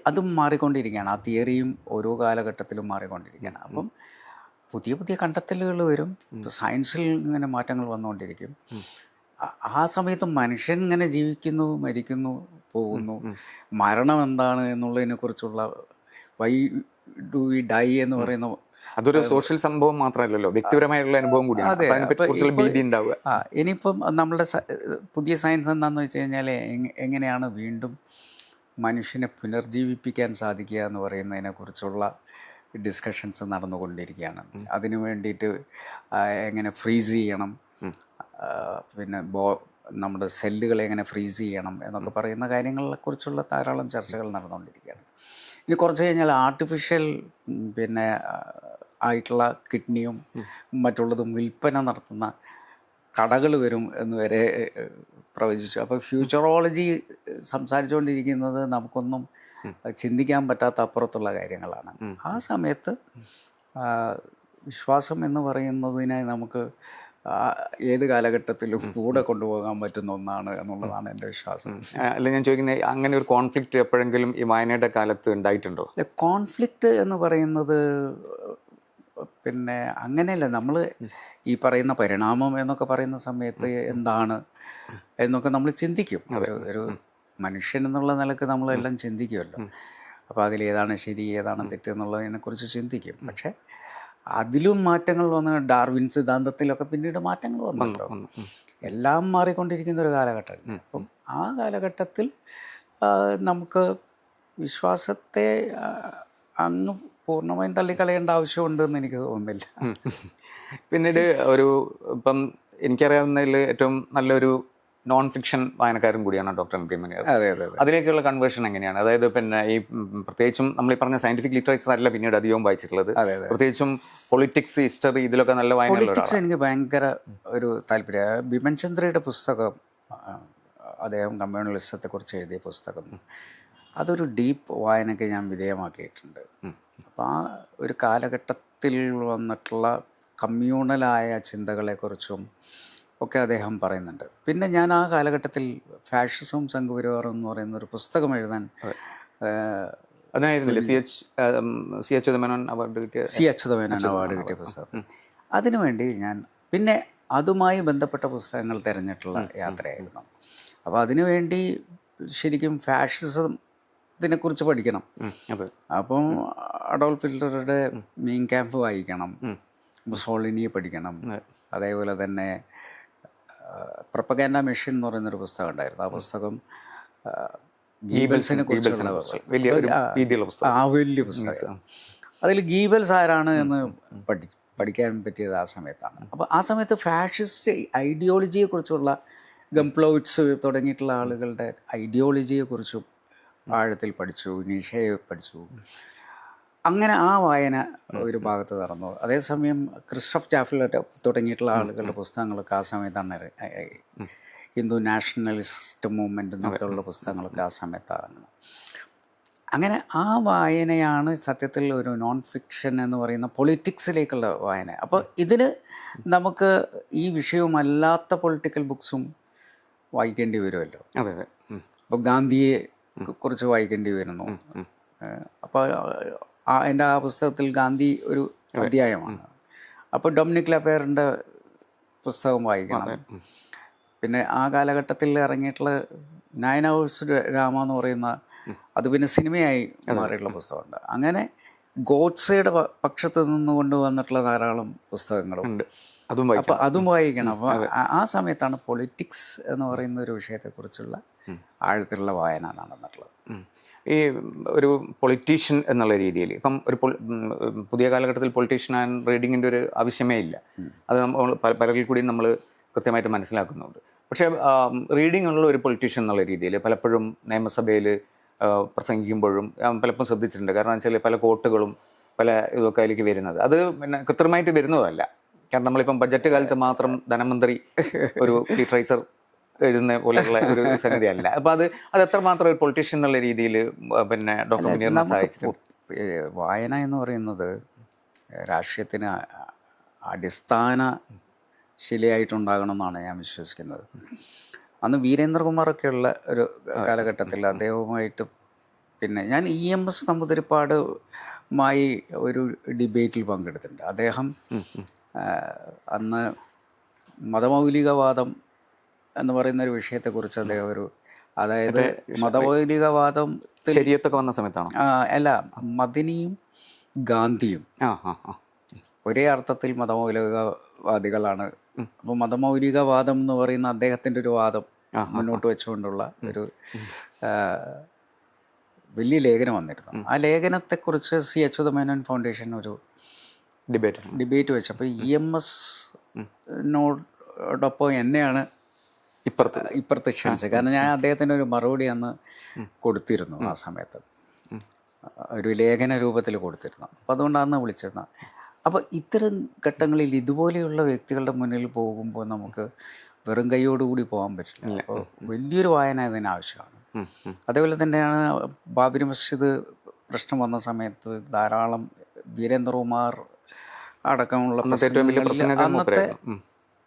അതും മാറിക്കൊണ്ടിരിക്കുകയാണ്. ആ തിയറിയും ഓരോ കാലഘട്ടത്തിലും മാറിക്കൊണ്ടിരിക്കുകയാണ്. അപ്പം പുതിയ പുതിയ കണ്ടെത്തലുകൾ വരും. ഇപ്പോൾ സയൻസിൽ ഇങ്ങനെ മാറ്റങ്ങൾ വന്നുകൊണ്ടിരിക്കും. ആ സമയത്ത് മനുഷ്യൻ ഇങ്ങനെ ജീവിക്കുന്നു, മരിക്കുന്നു, പോകുന്നു. മരണം എന്താണ് എന്നുള്ളതിനെ കുറിച്ചുള്ള വൈ ഡു വി ഡൈ എന്ന് പറയുന്ന അതൊരു സോഷ്യൽ സംഭവം മാത്രമല്ലല്ലോ, വ്യക്തിപരമായിട്ടുള്ള അനുഭവം കൂടിയാണ്. ഇനിയിപ്പം നമ്മളുടെ പുതിയ സയൻസ് എന്താണെന്ന് വെച്ച് കഴിഞ്ഞാൽ എങ്ങനെയാണ് വീണ്ടും മനുഷ്യനെ പുനർജീവിപ്പിക്കാൻ സാധിക്കുക എന്ന് പറയുന്നതിനെക്കുറിച്ചുള്ള ഡിസ്കഷൻസ് നടന്നുകൊണ്ടിരിക്കുകയാണ്. അതിനു വേണ്ടിയിട്ട് എങ്ങനെ ഫ്രീസ് ചെയ്യണം, പിന്നെ നമ്മുടെ സെല്ലുകളെ എങ്ങനെ ഫ്രീസ് ചെയ്യണം എന്നൊക്കെ പറയുന്ന കാര്യങ്ങളെക്കുറിച്ചുള്ള ധാരാളം ചർച്ചകൾ നടന്നുകൊണ്ടിരിക്കുകയാണ്. ഇനി കുറച്ച് കഴിഞ്ഞാൽ ആർട്ടിഫിഷ്യൽ പിന്നെ ആയിട്ടുള്ള കിഡ്നിയും മറ്റുള്ളതും വിൽപ്പന നടത്തുന്ന കടകൾ വരും എന്ന് വരെ പ്രവചിച്ചു. അപ്പോൾ ഫ്യൂച്ചറോളജി സംസാരിച്ചുകൊണ്ടിരിക്കുന്നത് നമുക്കൊന്നും ചിന്തിക്കാൻ പറ്റാത്ത അപ്പുറത്തുള്ള കാര്യങ്ങളാണ്. ആ സമയത്ത് വിശ്വാസം എന്ന് പറയുന്നതിനെ നമുക്ക് ഏത് കാലഘട്ടത്തിലും കൂടെ കൊണ്ടുപോകാൻ പറ്റുന്ന ഒന്നാണ് എന്നുള്ളതാണ് എൻ്റെ വിശ്വാസം. അല്ല ഞാൻ ചോദിക്കുന്നത്, അങ്ങനെ ഒരു കോൺഫ്ലിക്റ്റ് എപ്പോഴെങ്കിലും ഈ വായനയുടെ കാലത്ത് ഉണ്ടായിട്ടുണ്ടോ? കോൺഫ്ലിക്റ്റ് എന്ന് പറയുന്നത് പിന്നെ അങ്ങനെയല്ല. നമ്മൾ ഈ പറയുന്ന പരിണാമം എന്നൊക്കെ പറയുന്ന സമയത്ത് എന്താണ് എന്നൊക്കെ നമ്മൾ ചിന്തിക്കും. ഒരു മനുഷ്യൻ എന്നുള്ള നിലക്ക് നമ്മളെല്ലാം ചിന്തിക്കുമല്ലോ. അപ്പോൾ അതിലേതാണ് ശരി ഏതാണ് തെറ്റ് എന്നുള്ളതിനെക്കുറിച്ച് ചിന്തിക്കും. പക്ഷേ അതിലും മാറ്റങ്ങൾ വന്ന ഡാർവിൻ സിദ്ധാന്തത്തിലൊക്കെ പിന്നീട് മാറ്റങ്ങൾ വന്നല്ലോ. എല്ലാം മാറിക്കൊണ്ടിരിക്കുന്ന ഒരു കാലഘട്ടം. അപ്പം ആ കാലഘട്ടത്തിൽ നമുക്ക് വിശ്വാസത്തെ അങ്ങ് പൂർണ്ണമായും തള്ളിക്കളയേണ്ട ആവശ്യമുണ്ടെന്ന് എനിക്ക് തോന്നുന്നില്ല. പിന്നീട് ഇപ്പം എനിക്കറിയാവുന്നതിൽ ഏറ്റവും നല്ലൊരു നോൺ ഫിക്ഷൻ വായനക്കാരും കൂടിയാണ് ഡോക്ടർ എം കെ മുനീർ. അതെ അതെ അതെ. അതിലേക്കുള്ള കൺവേർഷൻ എങ്ങനെയാണ്? അതായത് പിന്നെ ഈ പ്രത്യേകിച്ചും നമ്മൾ ഈ പറഞ്ഞ സയന്റിഫിക് ലിറ്ററേച്ചർ അല്ല പിന്നീട് അധികവും വായിച്ചിട്ടുള്ളത്. പ്രത്യേകിച്ചും പൊളിറ്റിക്സ്, ഹിസ്റ്ററി, ഇതിലൊക്കെ നല്ല വായന. പൊളിറ്റിക്സ് എനിക്ക് ഭയങ്കര ഒരു താല്പര്യം. ബിമൻ ചന്ദ്രയുടെ പുസ്തകം, അദ്ദേഹം കമ്മ്യൂണലിസത്തെക്കുറിച്ച് എഴുതിയ പുസ്തകം, അതൊരു ഡീപ്പ് വായനയ്ക്ക് ഞാൻ വിധേയമാക്കിയിട്ടുണ്ട്. അപ്പോൾ ആ ഒരു കാലഘട്ടത്തിൽ വന്നിട്ടുള്ള കമ്മ്യൂണലായ ചിന്തകളെക്കുറിച്ചും ഒക്കെ അദ്ദേഹം പറയുന്നുണ്ട്. പിന്നെ ഞാൻ ആ കാലഘട്ടത്തിൽ ഫാഷിസവും സംഘപരിവാറും എന്ന് പറയുന്ന ഒരു പുസ്തകം എഴുതാൻ അതായിരുന്നില്ല സി അച്യുതമേനോൻ അവാർഡ് കിട്ടിയ പുസ്തകം. അതിനുവേണ്ടി ഞാൻ പിന്നെ അതുമായി ബന്ധപ്പെട്ട പുസ്തകങ്ങൾ തിരഞ്ഞിട്ടുള്ള യാത്രയായിരുന്നു. അപ്പോൾ അതിനുവേണ്ടി ശരിക്കും ഫാഷിസത്തിനെക്കുറിച്ച് പഠിക്കണം. അപ്പം അഡോൾഫ് ഹിറ്റ്ലറുടെ മീൻ ക്യാമ്പ് വായിക്കണം, മുസോളിനിയെ പഠിക്കണം. അതേപോലെ തന്നെ പ്രൊപ്പഗാൻഡ മെഷീൻ എന്ന് പറയുന്നൊരു പുസ്തകം ഉണ്ടായിരുന്നു. ആ പുസ്തകം ഗീബൽസിനെ കുറിച്ചുള്ള വലിയ പുസ്തകം. അതിൽ ഗീബൽസ് ആരാണ് എന്ന് പഠിക്കാൻ പറ്റിയത് ആ സമയത്താണ്. അപ്പോൾ ആ സമയത്ത് ഫാഷിസ്റ്റ് ഐഡിയോളജിയെക്കുറിച്ചുള്ള ഗംപ്ലോയിറ്റ്സ് തുടങ്ങിയിട്ടുള്ള ആളുകളുടെ ഐഡിയോളജിയെക്കുറിച്ചും ആഴത്തിൽ പഠിച്ചു, നീഷയെ പഠിച്ചു. അങ്ങനെ ആ വായന ഒരു ഭാഗത്ത് നടന്നു. അതേസമയം ക്രിസ്റ്റഫ് ജാഫ്ലറ്റ് തുടങ്ങിയിട്ടുള്ള ആളുകളുടെ പുസ്തകങ്ങളൊക്കെ ആ സമയത്താണ്, ഹിന്ദു നാഷണലിസ്റ്റ് മൂവ്മെൻ്റ് എന്നൊക്കെയുള്ള പുസ്തകങ്ങളൊക്കെ ആ സമയത്ത് ഇറങ്ങുന്നത്. അങ്ങനെ ആ വായനയാണ് സത്യത്തിൽ ഒരു നോൺ ഫിക്ഷൻ എന്ന് പറയുന്ന പൊളിറ്റിക്സിലേക്കുള്ള വായന. അപ്പോൾ ഇതിൽ നമുക്ക് ഈ വിഷയവുമല്ലാത്ത പൊളിറ്റിക്കൽ ബുക്സും വായിക്കേണ്ടി വരുമല്ലോ. അപ്പോൾ ഗാന്ധിയെ കുറിച്ച് വായിക്കേണ്ടി വരുന്നു. അപ്പോൾ എൻ്റെ ആ പുസ്തകത്തിൽ ഗാന്ധി ഒരു അധ്യായമാണ്. അപ്പോൾ ഡൊമിനിക് ലപേറിൻ്റെ പുസ്തകം വായിക്കണം. പിന്നെ ആ കാലഘട്ടത്തിൽ ഇറങ്ങിയിട്ടുള്ള 9 Hours രാമ എന്ന് പറയുന്ന, അത് പിന്നെ സിനിമയായി മാറിയിട്ടുള്ള പുസ്തകമുണ്ട്. അങ്ങനെ ഗോഡ്സെയുടെ പക്ഷത്ത് നിന്ന് കൊണ്ടുവന്നിട്ടുള്ള ധാരാളം പുസ്തകങ്ങളുണ്ട്. അപ്പോൾ അതും വായിക്കണം. അപ്പോൾ ആ സമയത്താണ് പൊളിറ്റിക്സ് എന്ന് പറയുന്ന ഒരു വിഷയത്തെക്കുറിച്ചുള്ള ആഴത്തിലുള്ള വായന നടന്നിട്ടുള്ളത്. ഈ ഒരു പൊളിറ്റീഷ്യൻ എന്നുള്ള രീതിയിൽ ഇപ്പം ഒരു പുതിയ കാലഘട്ടത്തിൽ പൊളിറ്റീഷ്യൻ ആൻഡ് റീഡിങ്ങിൻ്റെ ഒരു ആവശ്യമേ ഇല്ല. അത് നമ്മൾ പലരിൽ കൂടി നമ്മൾ കൃത്യമായിട്ട് മനസ്സിലാക്കുന്നുണ്ട്. പക്ഷേ റീഡിംഗ് ഉള്ള ഒരു പൊളിറ്റീഷ്യൻ എന്നുള്ള രീതിയിൽ പലപ്പോഴും നിയമസഭയിൽ പ്രസംഗിക്കുമ്പോഴും പലപ്പോഴും ശ്രദ്ധിച്ചിട്ടുണ്ട്. കാരണം വെച്ചാൽ പല കോട്ടുകളും പല ഇതൊക്കെ അതിലേക്ക് വരുന്നത് അത് പിന്നെ കൃത്യമായിട്ട് വരുന്നതല്ല. കാരണം നമ്മളിപ്പം ബഡ്ജറ്റ് കാലത്ത് മാത്രം ധനമന്ത്രി ഒരു ലിറ്ററേച്ചർ എഴുതുന്ന പോലെയുള്ള ഒരു സംഗതി അല്ല. അപ്പോൾ അത് എത്രമാത്രം ഒരു പൊളിറ്റീഷ്യൻ എന്നുള്ള രീതിയിൽ പിന്നെ ഡോക്ടർ മുനീറിനെ സഹായിച്ചിട്ടുണ്ട്. വായന എന്ന് പറയുന്നത് രാഷ്ട്രീയത്തിന് അടിസ്ഥാന ശിലയായിട്ടുണ്ടാകണം എന്നാണ് ഞാൻ വിശ്വസിക്കുന്നത്. അന്ന് വീരേന്ദ്രകുമാറൊക്കെയുള്ള ഒരു കാലഘട്ടത്തിൽ അദ്ദേഹവുമായിട്ട് പിന്നെ ഞാൻ EMS നമ്പൂതിരിപ്പാടുമായി ഒരു ഡിബേറ്റിൽ പങ്കെടുത്തിട്ടുണ്ട്. അദ്ദേഹം അന്ന് മതമൗലികവാദം എന്ന് പറയുന്ന ഒരു വിഷയത്തെക്കുറിച്ച് അദ്ദേഹം അതായത് മതമൗലികവാദം ശരിയത്തൊക്കെ വന്ന സമയത്താണ് അല്ല, മദിനിയും ഗാന്ധിയും ഒരേ അർത്ഥത്തിൽ മതമൗലികവാദികളാണ്. അപ്പോൾ മതമൗലികവാദം എന്ന് പറയുന്ന അദ്ദേഹത്തിൻ്റെ ഒരു വാദം മുന്നോട്ട് വെച്ചുകൊണ്ടുള്ള ഒരു വലിയ ലേഖനം വന്നിരുന്നു. ആ ലേഖനത്തെക്കുറിച്ച് സി അച്യുതമേനോൻ ഫൗണ്ടേഷൻ ഒരു ഡിബേറ്റ് വെച്ചപ്പോൾ EMSനോടൊപ്പം എന്നെയാണ് ഇപ്പുറത്ത് ക്ഷണിച്ചത്. കാരണം ഞാൻ അദ്ദേഹത്തിന് ഒരു മറുപടി അന്ന് കൊടുത്തിരുന്നു. ആ സമയത്ത് ഒരു ലേഖന രൂപത്തിൽ കൊടുത്തിരുന്നു. അപ്പോൾ അതുകൊണ്ടാണ് വിളിച്ചിരുന്നത്. അപ്പോൾ ഇത്തരം ഘട്ടങ്ങളിൽ ഇതുപോലെയുള്ള വ്യക്തികളുടെ മുന്നിൽ പോകുമ്പോൾ നമുക്ക് വെറും കൈയോടുകൂടി പോകാൻ പറ്റില്ല. അപ്പോൾ വലിയൊരു വായന ഇതിന് ആവശ്യമാണ്. അതേപോലെ തന്നെയാണ് ബാബരി മസ്ജിദ് പ്രശ്നം വന്ന സമയത്ത് ധാരാളം വീരേന്ദ്രകുമാർ അടക്കമുള്ള അന്നത്തെ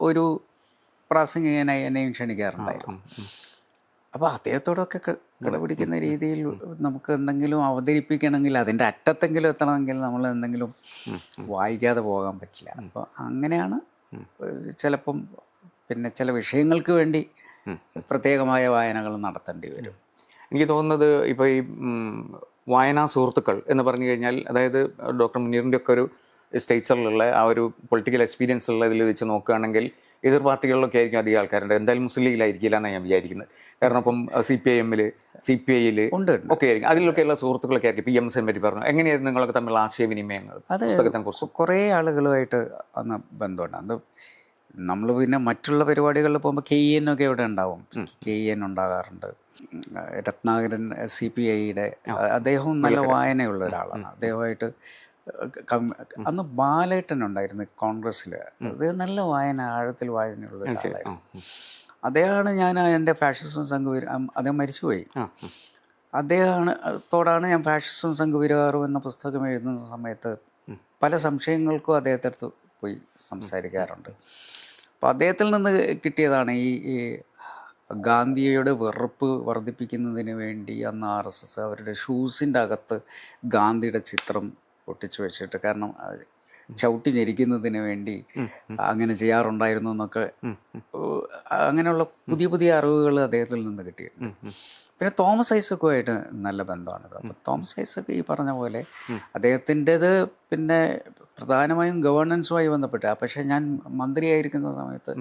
ഒരു പ്രാസംഗികനായി എന്നെയും ക്ഷണിക്കാറുണ്ടായിരുന്നു. അപ്പോൾ അദ്ദേഹത്തോടൊക്കെ കിടപിടിക്കുന്ന രീതിയിൽ നമുക്ക് എന്തെങ്കിലും അവതരിപ്പിക്കണമെങ്കിൽ അതിൻ്റെ അറ്റത്തെങ്കിലും എത്തണമെങ്കിൽ നമ്മൾ എന്തെങ്കിലും വായിക്കാതെ പോകാൻ പറ്റില്ല. അപ്പോൾ അങ്ങനെയാണ് ചിലപ്പം പിന്നെ ചില വിഷയങ്ങൾക്ക് വേണ്ടി പ്രത്യേകമായ വായനകൾ നടത്തേണ്ടി വരും. എനിക്ക് തോന്നുന്നത് ഇപ്പോൾ ഈ വായനാ സുഹൃത്തുക്കൾ എന്ന് പറഞ്ഞു കഴിഞ്ഞാൽ, അതായത് ഡോക്ടർ മുനീറിൻ്റെ ഒക്കെ ഒരു സ്റ്റേച്ചറിലുള്ള ആ ഒരു പൊളിറ്റിക്കൽ എക്സ്പീരിയൻസ് ഉള്ള ഇതിൽ വെച്ച് നോക്കുകയാണെങ്കിൽ എതിർ പാർട്ടികളിലൊക്കെ ആയിരിക്കും അധികം ആൾക്കാരുണ്ട്. എന്തായാലും മുസ്ലിം ലീഗിലായിരിക്കില്ല എന്നാണ് ഞാൻ വിചാരിക്കുന്നത്. കാരണം ഇപ്പം CPIM, CPI ഒക്കെ ആയിരിക്കും. അതിലൊക്കെയുള്ള സുഹൃത്തുക്കളൊക്കെ ആയിരിക്കും. PMS പറ്റി പറഞ്ഞു. എങ്ങനെയായിരുന്നു നിങ്ങളൊക്കെ തമ്മിലുള്ള ആശയവിനിമയങ്ങൾ പുസ്തകത്തിനെ കുറിച്ച്? കുറേ ആളുകളുമായിട്ട് അന്ന് ബന്ധമുണ്ട്. അത് നമ്മൾ പിന്നെ മറ്റുള്ള പരിപാടികളിൽ പോകുമ്പോൾ KEN ഒക്കെ ഇവിടെ ഉണ്ടാവും. KEN ഉണ്ടാകാറുണ്ട്. രത്നാകരൻ CPIയുടെ അദ്ദേഹവും നല്ല വായനയുള്ള ഒരാളാണ്. അദ്ദേഹമായിട്ട് അന്ന് ബാലേട്ടൻ ഉണ്ടായിരുന്നു കോൺഗ്രസ്സിൽ. അദ്ദേഹം നല്ല വായന, ആഴത്തിൽ വായനയുള്ള ഒരാളായിരുന്നു. അദ്ദേഹമാണ് ഞാൻ എൻ്റെ ഫാഷിസം സംഘവിരാറും, അദ്ദേഹം മരിച്ചുപോയി, അദ്ദേഹത്തോടാണ് ഞാൻ ഫാഷിസം സംഘവിരാറും എന്ന പുസ്തകം എഴുതുന്ന സമയത്ത് പല സംശയങ്ങൾക്കും അദ്ദേഹത്തെ അടുത്ത് പോയി സംസാരിക്കാറുണ്ട്. അപ്പോൾ അദ്ദേഹത്തിൽ നിന്ന് കിട്ടിയതാണ് ഈ ഗാന്ധിയുടെ വെറുപ്പ് വർദ്ധിപ്പിക്കുന്നതിന് വേണ്ടി അന്ന് RSS അവരുടെ ഷൂസിൻ്റെ അകത്ത് ഗാന്ധിയുടെ ചിത്രം ഒട്ടിച്ചു വെച്ചിട്ട്, കാരണം ചവിട്ടി ഞെരിക്കുന്നതിന് വേണ്ടി അങ്ങനെ ചെയ്യാറുണ്ടായിരുന്നു എന്നൊക്കെ, അങ്ങനെയുള്ള പുതിയ പുതിയ അറിവുകൾ അദ്ദേഹത്തിൽ നിന്ന് കിട്ടിയിട്ടുണ്ട്. പിന്നെ തോമസ് ഐസക്കുമായിട്ട് നല്ല ബന്ധമാണിത്. അപ്പം തോമസ് ഐസക്ക് ഈ പറഞ്ഞ പോലെ അദ്ദേഹത്തിൻ്റെത് പിന്നെ പ്രധാനമായും ഗവേണൻസുമായി ബന്ധപ്പെട്ട, പക്ഷേ ഞാൻ മന്ത്രിയായിരിക്കുന്ന സമയത്ത്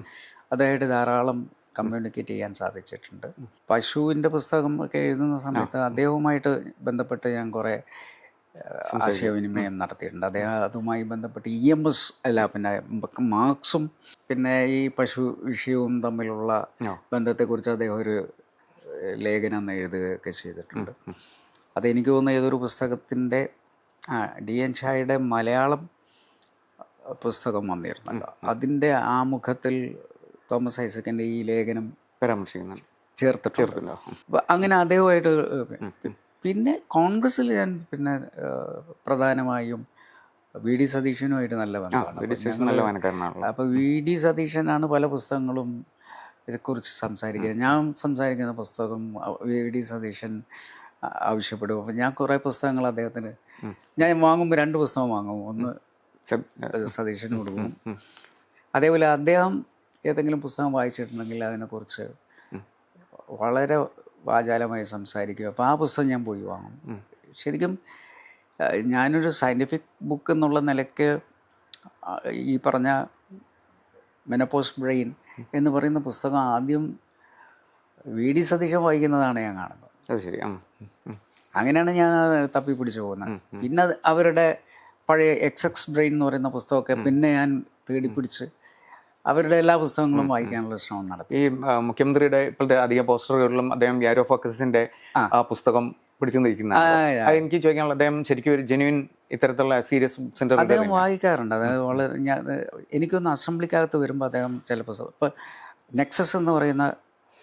അദ്ദേഹമായിട്ട് ധാരാളം കമ്മ്യൂണിക്കേറ്റ് ചെയ്യാൻ സാധിച്ചിട്ടുണ്ട്. പശുവിൻ്റെ പുസ്തകം ഒക്കെ എഴുതുന്ന സമയത്ത് അദ്ദേഹവുമായിട്ട് ബന്ധപ്പെട്ട് ഞാൻ കുറേ ആശയവിനിമയം നടത്തിയിട്ടുണ്ട്. അദ്ദേഹം അതുമായി ബന്ധപ്പെട്ട് EMS അല്ല, പിന്നെ മാർക്സും പിന്നെ ഈ പശു വിഷയവും തമ്മിലുള്ള ബന്ധത്തെക്കുറിച്ച് അദ്ദേഹം ഒരു ലേഖനം എഴുതുകയൊക്കെ ചെയ്തിട്ടുണ്ട്. അതെനിക്ക് തോന്നുന്ന ഏതൊരു പുസ്തകത്തിൻ്റെ DN ഷായുടെ മലയാളം പുസ്തകം വന്നിരുന്നല്ലോ, അതിൻ്റെ ആമുഖത്തിൽ തോമസ് ഐസക്കിൻ്റെ ഈ ലേഖനം ചേർത്തിട്ടുണ്ടല്ലോ. അപ്പം അങ്ങനെ അദ്ദേഹമായിട്ട് പിന്നെ കോൺഗ്രസ്സിൽ ഞാൻ പിന്നെ പ്രധാനമായും VD സതീശനുമായിട്ട് നല്ല ബന്ധമാണ്. അപ്പോൾ VD സതീശനാണ് പല പുസ്തകങ്ങളും ഇതേക്കുറിച്ച് സംസാരിക്കുന്നത്. ഞാൻ സംസാരിക്കുന്ന പുസ്തകം VD സതീശൻ ആവശ്യപ്പെടും. അപ്പം ഞാൻ കുറേ പുസ്തകങ്ങൾ അദ്ദേഹത്തിന് ഞാൻ വാങ്ങുമ്പോൾ 2 പുസ്തകം വാങ്ങും. ഒന്ന് സതീശന് കൊടുക്കും. അതേപോലെ അദ്ദേഹം ഏതെങ്കിലും പുസ്തകം വായിച്ചിട്ടുണ്ടെങ്കിൽ അതിനെക്കുറിച്ച് വളരെ വാചാലമായി സംസാരിക്കും. അപ്പോൾ ആ പുസ്തകം ഞാൻ പോയി വാങ്ങും. ശരിക്കും ഞാനൊരു സയൻറ്റിഫിക് ബുക്ക് എന്നുള്ള നിലയ്ക്ക് ഈ പറഞ്ഞ മെനോപോസ് ബ്രെയിൻ എന്ന് പറയുന്ന പുസ്തകം ആദ്യം VD സതീശൻ വായിക്കുന്നതാണ് ഞാൻ കാണുന്നത്. അത് ശരി. അങ്ങനെയാണ് ഞാൻ തപ്പി പിടിച്ചു പോകുന്നത്. പിന്നെ അവരുടെ പഴയ XX ബ്രെയിൻ എന്ന് പറയുന്ന പുസ്തകമൊക്കെ പിന്നെ ഞാൻ തേടിപ്പിടിച്ച് അവരുടെ എല്ലാ പുസ്തകങ്ങളും വായിക്കാനുള്ള ശ്രമം നടത്തി. ഈ മുഖ്യമന്ത്രിയുടെ ഇപ്പോഴത്തെ അധിക പോസ്റ്ററുകളിലും അദ്ദേഹം യാരോ ഫോക്കസിന്റെ ആ പുസ്തകം പിടിച്ചു നിൽക്കുന്ന എനിക്ക് ചോദിക്കാനുള്ള, അദ്ദേഹം ശരിക്കും ഒരു ജെന്യുവിൻ ഇത്തരത്തിലുള്ള സീരിയസ് ബുക്സിന്റെ അദ്ദേഹം വായിക്കാറുണ്ട്. അതായത് വളരെ എനിക്കൊന്ന് അസംബ്ലിക്കകത്ത് വരുമ്പോൾ അദ്ദേഹം ചില പുസ്തകം, ഇപ്പം നെക്സസ് എന്ന് പറയുന്ന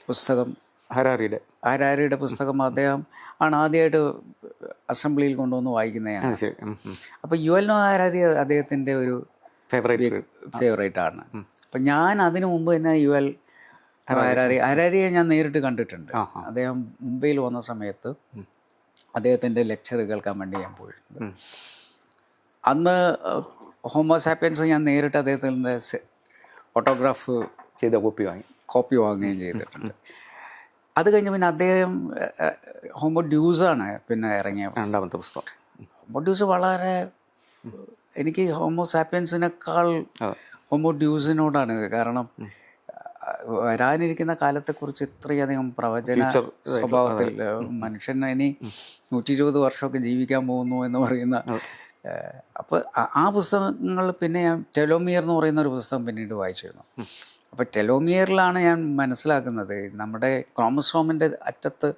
പുസ്തകം ഹരാരിയുടെ പുസ്തകം അദ്ദേഹം ആണ് ആദ്യമായിട്ട് അസംബ്ലിയിൽ കൊണ്ടുവന്ന് വായിക്കുന്നതാണ്. അപ്പോൾ UL നോഹ ഹരാരി അദ്ദേഹത്തിൻ്റെ ഒരു ഫേവറേറ്റ് ആണ്. അപ്പം ഞാൻ അതിനു മുമ്പ് തന്നെ UL ഹരാരിയെ ഞാൻ നേരിട്ട് കണ്ടിട്ടുണ്ട്. അദ്ദേഹം മുംബൈയിൽ വന്ന സമയത്ത് അദ്ദേഹത്തിൻ്റെ ലെക്ചർ കേൾക്കാൻ വേണ്ടി ഞാൻ പോയിട്ടുണ്ട്. അന്ന് ഹോമോസാപ്പിയൻസ് ഞാൻ നേരിട്ട് അദ്ദേഹത്തിൻ്റെ ഓട്ടോഗ്രാഫ് ചെയ്ത കോപ്പി വാങ്ങുകയും ചെയ്തിട്ടുണ്ട്. അത് കഴിഞ്ഞ് പിന്നെ അദ്ദേഹം ഹോമോ ഡ്യൂസാണ് പിന്നെ ഇറങ്ങിയ 2ാമത്തെ പുസ്തകം. ഹോമോ ഡ്യൂസ് വളരെ എനിക്ക് ഹോമോസാപ്പിയൻസിനേക്കാൾ ഹോമോ ഡ്യൂസിനോടാണ്. കാരണം വരാനിരിക്കുന്ന കാലത്തെക്കുറിച്ച് ഇത്രയധികം പ്രവചന സ്വഭാവത്തിൽ മനുഷ്യൻ ഇനി 120 വർഷമൊക്കെ ജീവിക്കാൻ പോകുന്നു എന്ന് പറയുന്ന, അപ്പോൾ ആ പുസ്തകങ്ങൾ പിന്നെ ഞാൻ ടെലോമിയർ എന്ന് പറയുന്ന ഒരു പുസ്തകം പിന്നീട് വായിച്ചിരുന്നു. അപ്പോൾ ടെലോമിയറിലാണ് ഞാൻ മനസ്സിലാക്കുന്നത് നമ്മുടെ ക്രോമസോമിൻ്റെ അറ്റത്ത്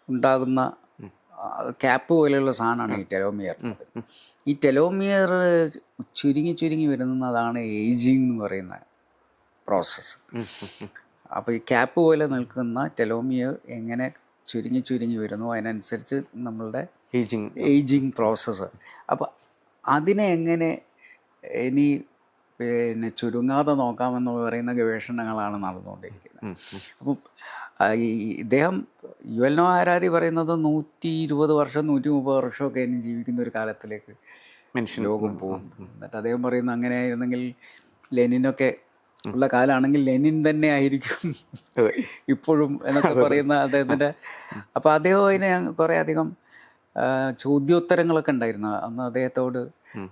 ഉണ്ടാകുന്ന ക്യാപ്പ് പോലെയുള്ള സാധനമാണ് ഈ ടെലോമിയർ. ഈ ടെലോമിയർ ചുരുങ്ങി വരുന്നതാണ് ഏജിങ് എന്ന് പറയുന്ന പ്രോസസ്സ്. അപ്പോൾ ഈ ക്യാപ്പ് പോലെ നിൽക്കുന്ന ടെലോമിയർ എങ്ങനെ ചുരുങ്ങി വരുന്നു, അതിനനുസരിച്ച് നമ്മളുടെ ഏജിങ് പ്രോസസ്സ്. അപ്പോൾ അതിനെ എങ്ങനെ ഇനി പിന്നെ ചുരുങ്ങാതെ നോക്കാമെന്ന് പറയുന്ന ഗവേഷണങ്ങളാണ് നടന്നുകൊണ്ടിരിക്കുന്നത്. അപ്പം ഈ ഇദ്ദേഹം യുവൽ നോഹ ഹരാരി പറയുന്നത് 120 വർഷം 130 വർഷമൊക്കെ ഇനി ജീവിക്കുന്ന ഒരു കാലത്തിലേക്ക് ലോകം പോകും. എന്നിട്ട് അദ്ദേഹം പറയുന്നു അങ്ങനെ ആയിരുന്നെങ്കിൽ ലെനിനൊക്കെ ഉള്ള കാലമാണെങ്കിൽ ലെനിൻ തന്നെ ആയിരിക്കും ഇപ്പോഴും എന്നൊക്കെ പറയുന്ന അദ്ദേഹത്തിൻ്റെ. അപ്പോൾ അദ്ദേഹം അതിനെ കുറേ അധികം ചോദ്യോത്തരങ്ങളൊക്കെ ഉണ്ടായിരുന്നു അന്ന്. അദ്ദേഹത്തോട്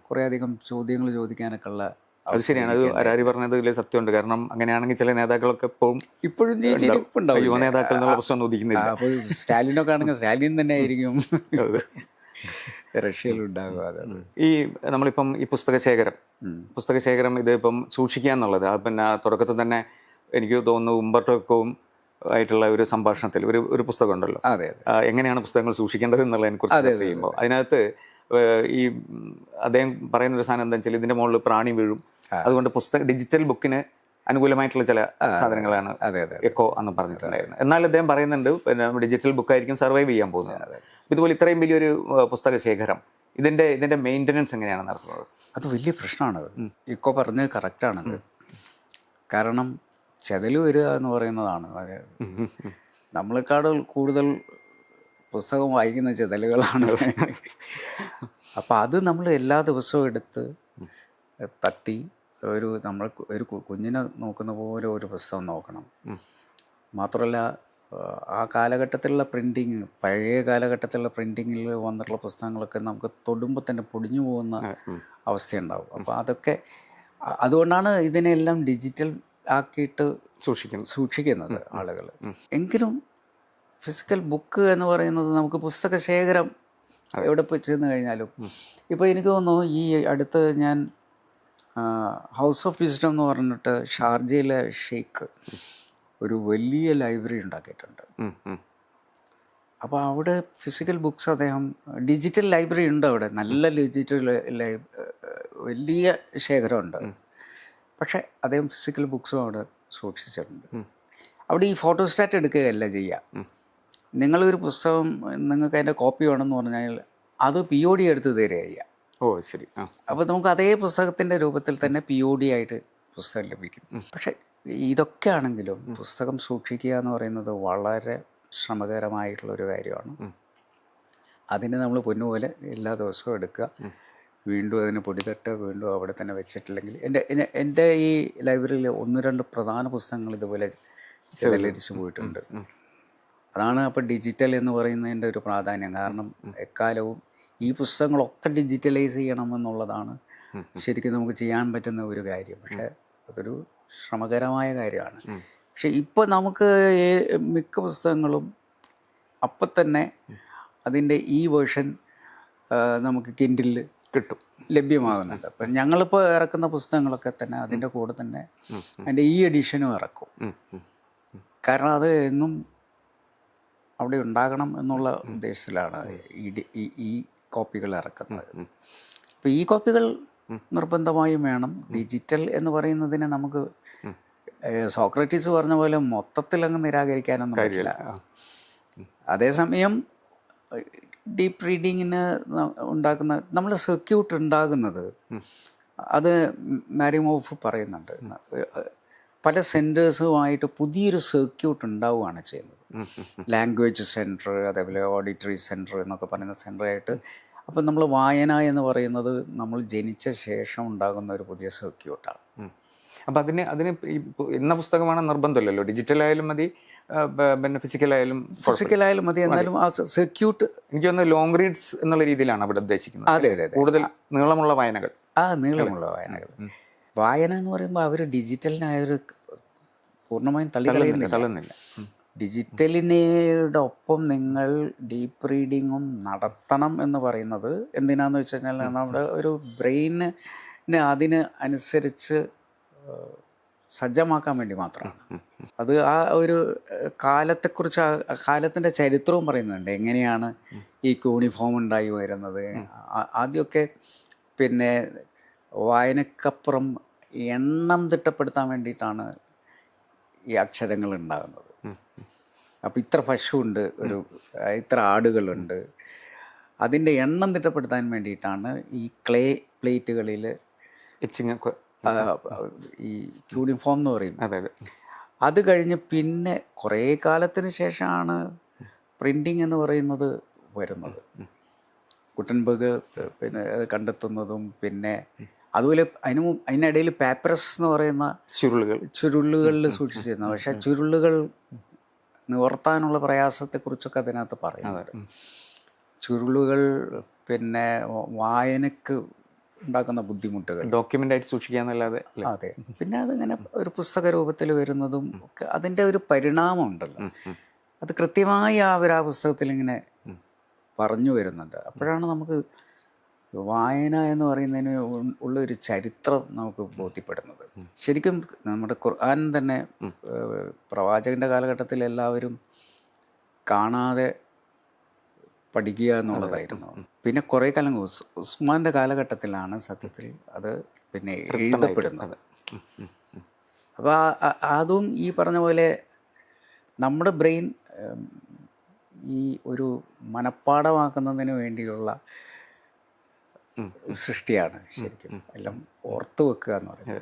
കുറേ അധികം ചോദ്യങ്ങൾ ചോദിക്കാനൊക്കെ ഉള്ള. അത് ശരിയാണ്, അത് ഹരാരി പറഞ്ഞത് ഇതിൽ സത്യമുണ്ട്. കാരണം അങ്ങനെയാണെങ്കിൽ ചില നേതാക്കളൊക്കെ ഇപ്പോഴും ജീവിച്ചിരിപ്പുണ്ടാവും. യുവ നേതാക്കൾ എന്നുള്ള പ്രശ്നം ഉദിക്കുന്നില്ല. അപ്പോൾ സ്റ്റാലിനൊക്കെ ആണെങ്കിൽ സ്റ്റാലിൻ തന്നെ ആയിരിക്കും റഷ്യയിലുണ്ടാകുക. അതാണ് ഈ നമ്മളിപ്പം ഈ പുസ്തകശേഖരം ഇത് ഇപ്പം സൂക്ഷിക്കുക എന്നുള്ളത് പിന്നെ തുടക്കത്തിൽ തന്നെ എനിക്ക് തോന്നുന്നു ഉംബർട്ടോക്കും ആയിട്ടുള്ള ഒരു സംഭാഷണത്തിൽ ഒരു പുസ്തകം ഉണ്ടല്ലോ, അതെ എങ്ങനെയാണ് പുസ്തകങ്ങൾ സൂക്ഷിക്കേണ്ടത് എന്നുള്ളതിനെ കുറിച്ച് ചെയ്യുമ്പോൾ അതിനകത്ത് ഈ അദ്ദേഹം പറയുന്നൊരു സാധനം എന്താ വെച്ചാൽ ഇതിന്റെ മുകളിൽ പ്രാണി വീഴും, അതുകൊണ്ട് ഡിജിറ്റൽ ബുക്കിന് അനുകൂലമായിട്ടുള്ള ചില സാധനങ്ങളാണ് എക്കോ എന്ന് പറഞ്ഞിട്ടുണ്ടായിരുന്നത്. എന്നാൽ അദ്ദേഹം പറയുന്നുണ്ട് പിന്നെ ഡിജിറ്റൽ ബുക്കായിരിക്കും സർവൈവ് ചെയ്യാൻ പോകുന്നത്. ഇതുപോലെ ഇത്രയും വലിയൊരു പുസ്തക ശേഖരം ഇതിന്റെ മെയിൻ്റനൻസ് എങ്ങനെയാണ് നടത്തുന്നത്? അത് വലിയ പ്രശ്നമാണത്. ഇക്കോ പറഞ്ഞത് കറക്റ്റാണത്. കാരണം ചെതല് വരിക എന്ന് പറയുന്നതാണ്. നമ്മളെക്കാൾ കൂടുതൽ പുസ്തകം വായിക്കുന്ന ചെതലുകളാണ്. അപ്പം അത് നമ്മൾ എല്ലാ ദിവസവും എടുത്ത് തട്ടി നമ്മൾ ഒരു കുഞ്ഞിനെ നോക്കുന്ന പോലെ ഒരു പുസ്തകം നോക്കണം. മാത്രമല്ല ആ കാലഘട്ടത്തിലുള്ള പ്രിൻറ്റിങ്, പഴയ കാലഘട്ടത്തിലുള്ള പ്രിൻറ്റിങ്ങിൽ വന്നിട്ടുള്ള പുസ്തകങ്ങളൊക്കെ നമുക്ക് തൊടുമ്പോൾ തന്നെ പൊടിഞ്ഞു പോകുന്ന അവസ്ഥയുണ്ടാവും. അപ്പോൾ അതൊക്കെ അതുകൊണ്ടാണ് ഇതിനെല്ലാം ഡിജിറ്റൽ ആക്കിയിട്ട് സൂക്ഷിക്കുന്നത് ആളുകൾ. എങ്കിലും ഫിസിക്കൽ ബുക്ക് എന്ന് പറയുന്നത് നമുക്ക് പുസ്തക ശേഖരം എവിടെ പോയി ചെന്ന് കഴിഞ്ഞാലും ഇപ്പോൾ എനിക്ക് തോന്നുന്നു ഈ അടുത്ത് ഞാൻ ഹൗസ് ഓഫ് വിസ്ഡം എന്ന് പറഞ്ഞിട്ട് ഷാർജയിലെ ഷെയ്ഖ് ഒരു വലിയ ലൈബ്രറി ഉണ്ടാക്കിയിട്ടുണ്ട്. അപ്പോൾ അവിടെ ഫിസിക്കൽ ബുക്സ് അദ്ദേഹം ഡിജിറ്റൽ ലൈബ്രറി ഉണ്ട് അവിടെ, നല്ല ഡിജിറ്റൽ വലിയ ശേഖരമുണ്ട്. പക്ഷേ അദ്ദേഹം ഫിസിക്കൽ ബുക്സും അവിടെ സൂക്ഷിച്ചിട്ടുണ്ട്. അവിടെ ഈ ഫോട്ടോസ്റ്റാറ്റ് എടുക്കുകയല്ല ചെയ്യുക. നിങ്ങളൊരു പുസ്തകം നിങ്ങൾക്ക് അതിൻ്റെ കോപ്പി വേണമെന്ന് പറഞ്ഞാൽ അത് POD എടുത്ത് തരിക ചെയ്യുക. ഓ ശരി. അപ്പോൾ നമുക്ക് അതേ പുസ്തകത്തിൻ്റെ രൂപത്തിൽ തന്നെ POD ആയിട്ട് പുസ്തകം ലഭിക്കും. പക്ഷേ ഇതൊക്കെ ആണെങ്കിലും പുസ്തകം സൂക്ഷിക്കുക എന്ന് പറയുന്നത് വളരെ ശ്രമകരമായിട്ടുള്ളൊരു കാര്യമാണ്. അതിന് നമ്മൾ പൊന്നുപോലെ എല്ലാ ദിവസവും എടുക്കുക, വീണ്ടും അതിന് പൊടിതട്ട് വീണ്ടും അവിടെ തന്നെ വെച്ചിട്ടില്ലെങ്കിൽ എൻ്റെ ഈ ലൈബ്രറിയിൽ 1-2 പ്രധാന പുസ്തകങ്ങൾ ഇതുപോലെ ചെതലരിച്ച് പോയിട്ടുണ്ട്. അതാണ് അപ്പോൾ ഡിജിറ്റൽ എന്ന് പറയുന്നതിൻ്റെ ഒരു പ്രാധാന്യം. കാരണം എക്കാലവും ഈ പുസ്തകങ്ങളൊക്കെ ഡിജിറ്റലൈസ് ചെയ്യണമെന്നുള്ളതാണ് ശരിക്കും നമുക്ക് ചെയ്യാൻ പറ്റുന്ന ഒരു കാര്യം. പക്ഷേ അതൊരു ശ്രമകരമായ കാര്യമാണ്. പക്ഷെ ഇപ്പോൾ നമുക്ക് മിക്ക പുസ്തകങ്ങളും അപ്പം തന്നെ അതിൻ്റെ ഈ വേർഷൻ നമുക്ക് കിൻഡിലിൽ കിട്ടും, ലഭ്യമാകുന്നുണ്ട്. അപ്പം ഞങ്ങളിപ്പോൾ ഇറക്കുന്ന പുസ്തകങ്ങളൊക്കെ തന്നെ അതിൻ്റെ കൂടെ തന്നെ അതിൻ്റെ ഈ എഡിഷനും ഇറക്കും. കാരണം അത് എന്നും അവിടെ ഉണ്ടാകണം എന്നുള്ള ഉദ്ദേശത്തിലാണ് ഈ കോപ്പികൾ ഇറക്കുന്നത്. അപ്പോൾ ഈ കോപ്പികൾ നിർബന്ധമായും വേണം. ഡിജിറ്റൽ എന്ന് പറയുന്നതിനെ നമുക്ക് സോക്രട്ടീസ് പറഞ്ഞ പോലെ മൊത്തത്തിൽ അങ്ങ് നിരാകരിക്കാനൊന്നും പറ്റില്ല. അതേസമയം ഡീപ്പ് റീഡിങ്ങിന് ഉണ്ടാക്കുന്ന നമ്മൾ സർക്യൂട്ട് ഉണ്ടാകുന്നത് അത് മാരിമോഫ് പറയുന്നുണ്ട്. പല സെൻറ്റേഴ്സുമായിട്ട് പുതിയൊരു സർക്യൂട്ട് ഉണ്ടാവുകയാണ് ചെയ്യുന്നത്. ലാംഗ്വേജ് സെൻറ്റർ, അതേപോലെ ഓഡിറ്ററി സെൻറ്റർ എന്നൊക്കെ പറയുന്ന സെൻറ്ററായിട്ട്. അപ്പം നമ്മൾ വായന എന്ന് പറയുന്നത് നമ്മൾ ജനിച്ച ശേഷം ഉണ്ടാകുന്ന ഒരു പുതിയ സർക്യൂട്ടാണ്. അപ്പം അതിന് ഇന്ന പുസ്തകമാണ് നിർബന്ധമില്ലല്ലോ, ഡിജിറ്റലായാലും മതി, പിന്നെ ഫിസിക്കലായാലും മതി. എന്നാലും ആ സർക്യൂട്ട് എനിക്ക് തോന്നുന്നു ലോങ് റീഡ്സ് എന്നുള്ള രീതിയിലാണ് അവിടെ ഉദ്ദേശിക്കുന്നത്. അതെ, കൂടുതൽ നീളമുള്ള വായനകൾ. നീളമുള്ള വായനകൾ. വായന എന്ന് പറയുമ്പോൾ അവർ ഡിജിറ്റലിനായൊരു പൂർണ്ണമായും തള്ളുന്നില്ല. ഡിജിറ്റലിനോടൊപ്പം നിങ്ങൾ ഡീപ്പ് റീഡിങ്ങും നടത്തണം എന്ന് പറയുന്നത് എന്തിനാന്ന് വെച്ച് കഴിഞ്ഞാൽ നമ്മുടെ ഒരു ബ്രെയിനിനെ അതിന് അനുസരിച്ച് സജ്ജമാക്കാൻ വേണ്ടി മാത്രമാണ്. അത് ആ ഒരു കാലത്തെക്കുറിച്ച് കാലത്തിൻ്റെ ചരിത്രവും പറയുന്നുണ്ട്. എങ്ങനെയാണ് ഈ യൂണിഫോം ഉണ്ടായി വരുന്നത്. ആദ്യമൊക്കെ പിന്നെ വായനക്കപ്പുറം എണ്ണം തിട്ടപ്പെടുത്താൻ വേണ്ടിയിട്ടാണ് ഈ അക്ഷരങ്ങൾ ഉണ്ടാകുന്നത്. അപ്പോൾ ഇത്ര പശുവുണ്ട്, ഇത്ര ആടുകളുണ്ട്, അതിൻ്റെ എണ്ണം തിട്ടപ്പെടുത്താൻ വേണ്ടിയിട്ടാണ് ഈ ക്ലേ പ്ലേറ്റുകളിൽ ഈ യൂണിഫോം എന്ന് പറയും. അതെ അതെ. അത് കഴിഞ്ഞ് പിന്നെ കുറേ കാലത്തിന് ശേഷമാണ് പ്രിൻറ്റിങ് എന്ന് പറയുന്നത് വരുന്നത്. ഗുട്ടൻബർഗ് പിന്നെ അത് കണ്ടെത്തുന്നതും, പിന്നെ അതുപോലെ അതിനിടയിൽ പേപ്പറസ് എന്ന് പറയുന്ന ചുരുളുകളിൽ സൂക്ഷിച്ചിരുന്നു. പക്ഷേ ചുരുളുകൾ നിവർത്താനുള്ള പ്രയാസത്തെക്കുറിച്ചൊക്കെ അതിനകത്ത് പറയുന്നുണ്ട്. ചുരുളുകൾ പിന്നെ വായനക്ക് ഉണ്ടാക്കുന്ന ബുദ്ധിമുട്ടുകൾ ഡോക്യുമെൻ്റ് ആയിട്ട് സൂക്ഷിക്കാന്നല്ലാതെ. അതെ. പിന്നെ അതിങ്ങനെ ഒരു പുസ്തക രൂപത്തിൽ വരുന്നതും ഒക്കെ അതിൻ്റെ ഒരു പരിണാമം ഉണ്ടല്ലോ, അത് കൃത്യമായി ആ പുസ്തകത്തിൽ ഇങ്ങനെ പറഞ്ഞു വരുന്നുണ്ട്. അപ്പോഴാണ് നമുക്ക് വായന എന്ന് പറയുന്നതിന് ഉള്ളൊരു ചരിത്രം നമുക്ക് ബോധ്യപ്പെടുന്നത്. ശരിക്കും നമ്മുടെ ഖുർആൻ തന്നെ പ്രവാചകൻ്റെ കാലഘട്ടത്തിൽ എല്ലാവരും കാണാതെ പഠിക്കുക എന്നുള്ളതായിരുന്നു. പിന്നെ കുറേ കാലം ഉസ്മാൻ്റെ കാലഘട്ടത്തിലാണ് സത്യത്തിൽ അത് പിന്നെ എഴുതപ്പെടുന്നത്. അപ്പോൾ അതും ഈ പറഞ്ഞ പോലെ നമ്മുടെ ബ്രെയിൻ ഈ ഒരു മനപ്പാഠമാക്കുന്നതിന് വേണ്ടിയുള്ള സൃഷ്ടിയാണ് ശരിക്കും, എല്ലാം ഓർത്ത് വെക്കുക എന്ന് പറയുന്നത്.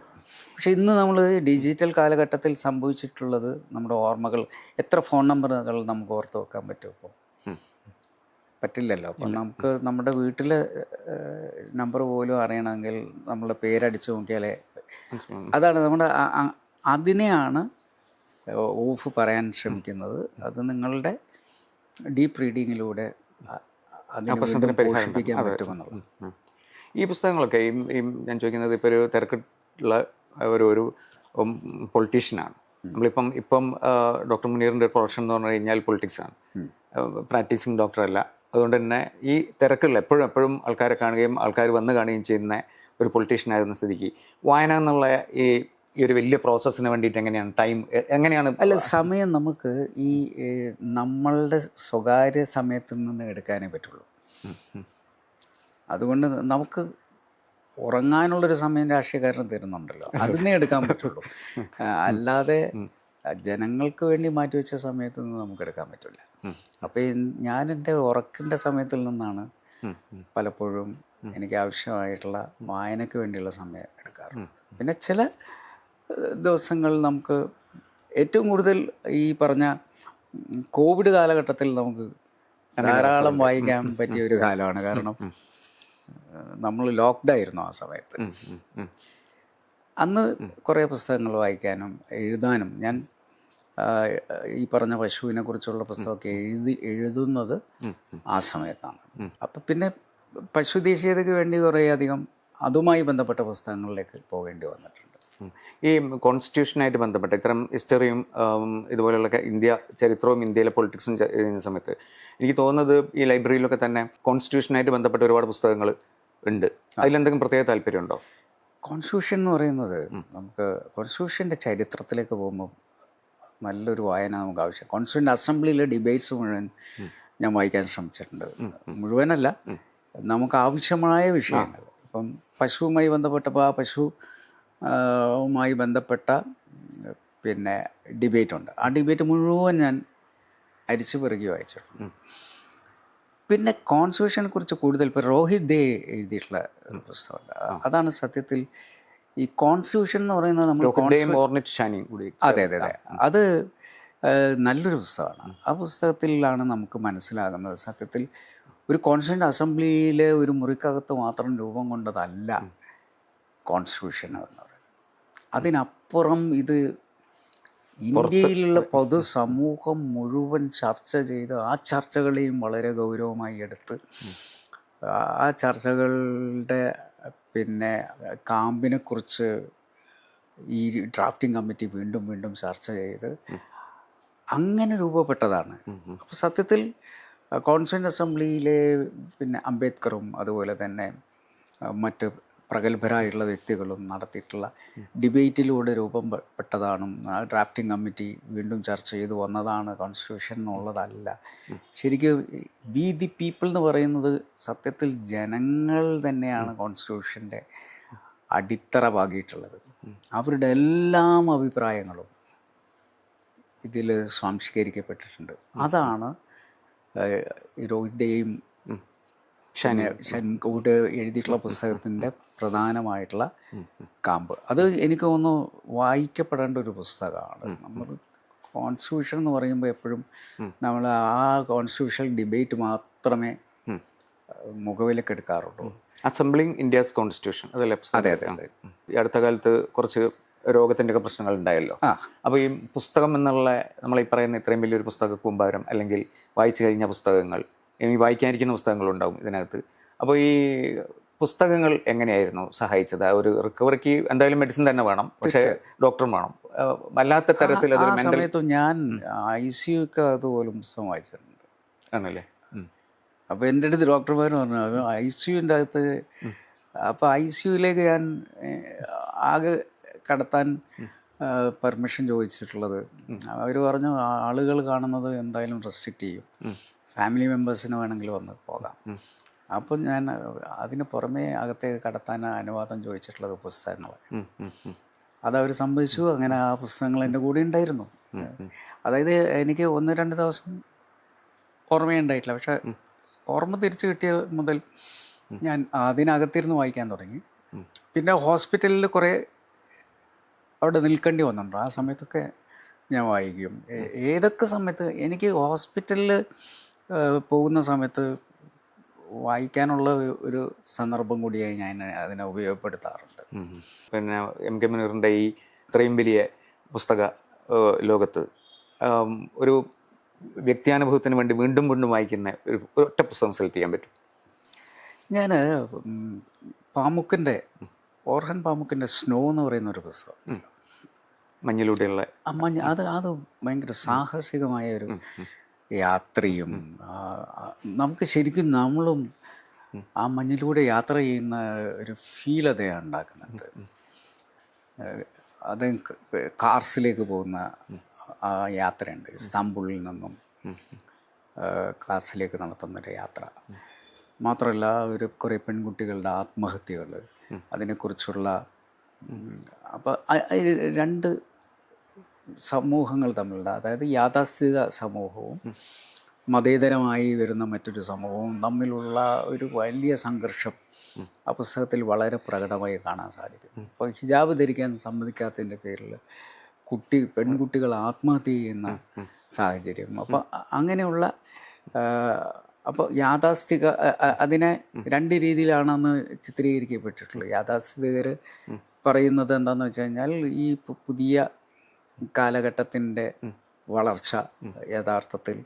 പക്ഷെ ഇന്ന് നമ്മൾ ഡിജിറ്റൽ കാലഘട്ടത്തിൽ സംഭവിച്ചിട്ടുള്ളത്, നമ്മുടെ ഓർമ്മകൾ, എത്ര ഫോൺ നമ്പറുകൾ നമുക്ക് ഓർത്ത് വെക്കാൻ പറ്റും? ഇപ്പോൾ പറ്റില്ലല്ലോ. അപ്പം നമുക്ക് നമ്മുടെ വീട്ടിലെ നമ്പർ പോലും അറിയണമെങ്കിൽ നമ്മളെ പേരടിച്ച് നോക്കിയാലേ. അതാണ് നമ്മുടെ അതിനെയാണ് ഓഫ് പറയാൻ ശ്രമിക്കുന്നത്. അത് നിങ്ങളുടെ ഡീപ്പ് റീഡിങ്ങിലൂടെ അതിനെ പോഷിപ്പിക്കാൻ പറ്റുമെന്നുള്ളത്. ഈ പുസ്തകങ്ങളൊക്കെ ഞാൻ ചോദിക്കുന്നത്, ഇപ്പോൾ ഒരു തിരക്കുള്ള ഒരു പൊളിറ്റീഷ്യനാണ്. ഇപ്പം ഡോക്ടർ മുനീറിൻ്റെ ഒരു പ്രൊഫഷൻ എന്ന് പറഞ്ഞു കഴിഞ്ഞാൽ പൊളിറ്റിക്സാണ്. പ്രാക്ടീസിങ് ഡോക്ടറല്ല. അതുകൊണ്ട് തന്നെ ഈ തിരക്കുള്ള എപ്പോഴും ആൾക്കാരെ കാണുകയും ആൾക്കാർ വന്ന് കാണുകയും ചെയ്യുന്ന ഒരു പൊളിറ്റീഷ്യനായിരുന്ന സ്ഥിതിക്ക് വായന എന്നുള്ള ഈ ഒരു വലിയ പ്രോസസ്സിന് വേണ്ടിയിട്ട് എങ്ങനെയാണ് ടൈം, എങ്ങനെയാണ്? അല്ല, സമയം നമുക്ക് ഈ നമ്മളുടെ സ്വകാര്യ സമയത്തിൽ നിന്ന് എടുക്കാനേ പറ്റുള്ളൂ. അതുകൊണ്ട് നമുക്ക് ഉറങ്ങാനുള്ളൊരു സമയം രാഷ്ട്രീയക്കാരന് തരുന്നുണ്ടല്ലോ, അതിനെ എടുക്കാൻ പറ്റുള്ളൂ. അല്ലാതെ ജനങ്ങൾക്ക് വേണ്ടി മാറ്റിവെച്ച സമയത്ത് നിന്ന് നമുക്ക് എടുക്കാൻ പറ്റില്ല. അപ്പോൾ ഞാൻ എൻ്റെ ഉറക്കിൻ്റെ സമയത്തിൽ നിന്നാണ് പലപ്പോഴും എനിക്ക് ആവശ്യമായിട്ടുള്ള വായനയ്ക്ക് വേണ്ടിയുള്ള സമയം എടുക്കാറുണ്ട്. പിന്നെ ചില ദിവസങ്ങൾ നമുക്ക് ഏറ്റവും കൂടുതൽ ഈ പറഞ്ഞ കോവിഡ് കാലഘട്ടത്തിൽ നമുക്ക് ധാരാളം വായിക്കാൻ പറ്റിയ ഒരു കാലമാണ്. കാരണം നമ്മൾ ലോക്ക്ഡായിരുന്നു ആ സമയത്ത്. അന്ന് കുറേ പുസ്തകങ്ങൾ വായിക്കാനും എഴുതാനും, ഞാൻ ഈ പറഞ്ഞ പശുവിനെ കുറിച്ചുള്ള പുസ്തകമൊക്കെ എഴുതുന്നത് ആ സമയത്താണ്. അപ്പം പിന്നെ പശു ദേശീയതയ്ക്ക് വേണ്ടി കുറേയധികം അതുമായി ബന്ധപ്പെട്ട പുസ്തകങ്ങളിലേക്ക് പോകേണ്ടി വന്നിട്ടുണ്ട്. ഈ കോൺസ്റ്റിറ്റ്യൂഷനായിട്ട് ബന്ധപ്പെട്ട ഇത്തരം ഹിസ്റ്ററിയും ഇതുപോലെയുള്ള ഇന്ത്യ ചരിത്രവും ഇന്ത്യയിലെ പൊളിറ്റിക്സും ചെയ്യുന്ന സമയത്ത് എനിക്ക് തോന്നുന്നത് ഈ ലൈബ്രറിയിലൊക്കെ തന്നെ കോൺസ്റ്റിറ്റ്യൂഷനായിട്ട് ബന്ധപ്പെട്ട ഒരുപാട് പുസ്തകങ്ങൾ ഉണ്ട്. അതിലെന്തെങ്കിലും പ്രത്യേക താല്പര്യമുണ്ടോ? കോൺസ്റ്റിറ്റ്യൂഷൻ എന്ന് പറയുന്നത്, നമുക്ക് കോൺസ്റ്റിറ്റ്യൂഷൻ്റെ ചരിത്രത്തിലേക്ക് പോകുമ്പോൾ നല്ലൊരു വായന നമുക്ക് ആവശ്യം. കോൺസ്റ്റിറ്റ്യൂഷൻ അസംബ്ലിയിലെ ഡിബേറ്റ്സ് മുഴുവൻ ഞാൻ വായിക്കാൻ ശ്രമിച്ചിട്ടുണ്ട്. മുഴുവനല്ല, നമുക്ക് ആവശ്യമായ വിഷയങ്ങൾ. ഇപ്പം പശുവുമായി ബന്ധപ്പെട്ടപ്പോൾ ആ പശുവുമായി ബന്ധപ്പെട്ട പിന്നെ ഡിബേറ്റുണ്ട്. ആ ഡിബേറ്റ് മുഴുവൻ ഞാൻ അരിച്ചു പെറുകി വായിച്ചിട്ടുണ്ട്. പിന്നെ കോൺസ്റ്റിറ്റ്യൂഷനെ കുറിച്ച് കൂടുതൽ ഇപ്പോൾ രോഹിത് ദേ എഴുതിയിട്ടുള്ള ഒരു പുസ്തകമുണ്ട്. അതാണ് സത്യത്തിൽ ഈ കോൺസ്റ്റിറ്റ്യൂഷൻ എന്ന് പറയുന്നത്. നമ്മൾ അതെ അതെ അതെ അത് നല്ലൊരു പുസ്തകമാണ്. ആ പുസ്തകത്തിലാണ് നമുക്ക് മനസ്സിലാകുന്നത് സത്യത്തിൽ ഒരു കോൺസ്റ്റിറ്റ്യൂഷൻ അസംബ്ലിയിലെ ഒരു മുറിക്കകത്ത് മാത്രം രൂപം കൊണ്ടതല്ല കോൺസ്റ്റിറ്റ്യൂഷൻ എന്ന് പറയുന്നത്. അതിനപ്പുറം ഇത് ഇന്ത്യയിലുള്ള പൊതുസമൂഹം മുഴുവൻ ചർച്ച ചെയ്ത് ആ ചർച്ചകളെയും വളരെ ഗൗരവമായി എടുത്ത് ആ ചർച്ചകളുടെ പിന്നെ കാമ്പിനെക്കുറിച്ച് ഈ ഡ്രാഫ്റ്റിംഗ് കമ്മിറ്റി വീണ്ടും വീണ്ടും ചർച്ച ചെയ്ത് അങ്ങനെ രൂപപ്പെട്ടതാണ്. അപ്പോൾ സത്യത്തിൽ കോൺസ്റ്റിറ്റ്യൂഷൻ അസംബ്ലിയിലെ പിന്നെ അംബേദ്കറും അതുപോലെ തന്നെ മറ്റ് പ്രഗത്ഭരായിട്ടുള്ള വ്യക്തികളും നടത്തിയിട്ടുള്ള ഡിബേറ്റിലൂടെ രൂപപ്പെട്ടതാണ്. ആ ഡ്രാഫ്റ്റിംഗ് കമ്മിറ്റി വീണ്ടും ചർച്ച ചെയ്ത് വന്നതാണ് കോൺസ്റ്റിറ്റ്യൂഷൻ എന്നുള്ളതല്ല. ശരിക്കും വി ദി പീപ്പിൾ എന്ന് പറയുന്നത് സത്യത്തിൽ ജനങ്ങൾ തന്നെയാണ് കോൺസ്റ്റിറ്റ്യൂഷൻ്റെ അടിത്തറ പാകിയിട്ടുള്ളത്. അവരുടെ എല്ലാം അഭിപ്രായങ്ങളും ഇതിൽ സ്വാംശീകരിക്കപ്പെട്ടിട്ടുണ്ട്. അതാണ് രോഹിതയും ഷൻകൂട്ട് എഴുതിയിട്ടുള്ള പുസ്തകത്തിൻ്റെ പ്രധാനമായിട്ടുള്ള കാമ്പ്. അത് എനിക്ക് തോന്നുന്നു വായിക്കപ്പെടേണ്ട ഒരു പുസ്തകമാണ്. നമ്മൾ കോൺസ്റ്റിറ്റ്യൂഷൻ എന്ന് പറയുമ്പോൾ എപ്പോഴും നമ്മൾ ആ കോൺസ്റ്റിറ്റ്യൂഷൻ ഡിബേറ്റ് മാത്രമേ മുഖവിലേക്ക് എടുക്കാറുള്ളൂ. അസംബ്ലിങ് ഇന്ത്യസ് കോൺസ്റ്റിറ്റ്യൂഷൻ അതല്ലേ? അതെ അതെ അതെ. ഈ അടുത്ത കാലത്ത് കുറച്ച് രോഗത്തിൻ്റെ ഒക്കെ പ്രശ്നങ്ങൾ ഉണ്ടായല്ലോ. അപ്പോൾ ഈ പുസ്തകം എന്നുള്ള നമ്മൾ ഈ പറയുന്ന ഇത്രയും വലിയൊരു പുസ്തക കൂമ്പാരം അല്ലെങ്കിൽ വായിച്ചു കഴിഞ്ഞ പുസ്തകങ്ങൾ, ഇനി വായിക്കാനിരിക്കുന്ന പുസ്തകങ്ങളുണ്ടാവും ഇതിനകത്ത്. അപ്പോൾ ഈ പുസ്തകങ്ങൾ എങ്ങനെയായിരുന്നു സഹായിച്ചത്? ആ ഒരു റിക്കവറിക്ക് എന്തായാലും മെഡിസിൻ തന്നെ വേണം, പക്ഷേ ഡോക്ടറും വേണം. വല്ലാത്ത തരത്തിൽ ആ സമയത്ത് ഞാൻ ICU ഒക്കെ അതുപോലും പുസ്തകം വായിച്ചിട്ടുണ്ട്. ആണല്ലേ? അപ്പോൾ എൻ്റെ അടുത്ത് ഡോക്ടർമാർ പറഞ്ഞു ICUവിൻ്റെ അകത്ത്. അപ്പോൾ ICUവിലേക്ക് ഞാൻ ആകെ കടത്താൻ പെർമിഷൻ ചോദിച്ചിട്ടുള്ളത്, അവർ പറഞ്ഞു ആളുകൾ കാണുന്നത് എന്തായാലും റെസ്ട്രിക്റ്റ് ചെയ്യും, ഫാമിലി മെമ്പേഴ്സിന് വേണമെങ്കിൽ വന്ന് പോകാം. അപ്പം ഞാൻ അതിന് പുറമേ അകത്തേക്ക് കടത്താൻ അനുവാദം ചോദിച്ചിട്ടുള്ളത് പുസ്തകങ്ങൾ. അതവർ സമ്മതിച്ചു. അങ്ങനെ ആ പുസ്തകങ്ങൾ എൻ്റെ കൂടെ ഉണ്ടായിരുന്നു. അതായത് എനിക്ക് 1-2 ദിവസം ഓർമ്മയുണ്ടായിട്ടില്ല, പക്ഷെ ഓർമ്മ തിരിച്ചു കിട്ടിയ മുതൽ ഞാൻ അതിനകത്തിരുന്ന് വായിക്കാൻ തുടങ്ങി. പിന്നെ ഹോസ്പിറ്റലിൽ കുറേ അവിടെ നിൽക്കേണ്ടി വന്നിട്ടുണ്ട്. ആ സമയത്തൊക്കെ ഞാൻ വായിക്കും. ഏതൊക്കെ സമയത്ത് എനിക്ക് ഹോസ്പിറ്റലിൽ പോകുന്ന സമയത്ത് വായിക്കാനുള്ള ഒരു സന്ദർഭം കൂടിയായി ഞാൻ അതിനെ ഉപയോഗപ്പെടുത്താറുണ്ട്. പിന്നെ MK മുനീറിൻ്റെ ഈ ഇത്രയും വലിയ പുസ്തക ലോകത്ത് ഒരു വ്യക്തിയാനുഭവത്തിന് വേണ്ടി വീണ്ടും വീണ്ടും വായിക്കുന്ന ഒരു ഒറ്റ പുസ്തകം സെലക്ട് ചെയ്യാൻ പറ്റും? ഞാൻ ഓർഹൻ പാമുക്കിൻ്റെ സ്നോ എന്ന് പറയുന്ന ഒരു പുസ്തകം, മഞ്ഞിലൂടെയുള്ള അത് ഭയങ്കര സാഹസികമായ ഒരു യാത്രയും, നമുക്ക് ശരിക്കും നമ്മളും ആ മഞ്ഞിലൂടെ യാത്ര ചെയ്യുന്ന ഒരു ഫീൽ അതാണ് ഉണ്ടാക്കുന്നത്. അത് കാർസിലേക്ക് പോകുന്ന ആ യാത്രയുണ്ട്. ഇസ്താംബുളിൽ നിന്നും കാർസിലേക്ക് നടത്തുന്നൊരു യാത്ര മാത്രമല്ല, ഒരു കുറേ പെൺകുട്ടികളുടെ ആത്മഹത്യകൾ, അതിനെക്കുറിച്ചുള്ള. അപ്പോൾ 2 സമൂഹങ്ങൾ തമ്മിലുള്ള, അതായത് യാഥാസ്ഥിതിക സമൂഹവും മതേതരമായി വരുന്ന മറ്റൊരു സമൂഹവും തമ്മിലുള്ള ഒരു വലിയ സംഘർഷം ആ പുസ്തകത്തിൽ വളരെ പ്രകടമായി കാണാൻ സാധിക്കും. അപ്പോൾ ഹിജാബ് ധരിക്കാൻ സമ്മതിക്കാത്തതിൻ്റെ പേരിൽ പെൺകുട്ടികൾ ആത്മഹത്യ ചെയ്യുന്ന സാഹചര്യം. അപ്പോൾ അങ്ങനെയുള്ള അപ്പോൾ യാഥാസ്ഥിക അതിനെ 2 രീതിയിലാണെന്ന് ചിത്രീകരിക്കപ്പെട്ടിട്ടുള്ളത്. യാഥാസ്ഥിതികർ പറയുന്നത് എന്താണെന്ന് വെച്ച് കഴിഞ്ഞാൽ ഈ പുതിയ കാലഘട്ടത്തിൻ്റെ വളർച്ച യഥാർത്ഥത്തിൽ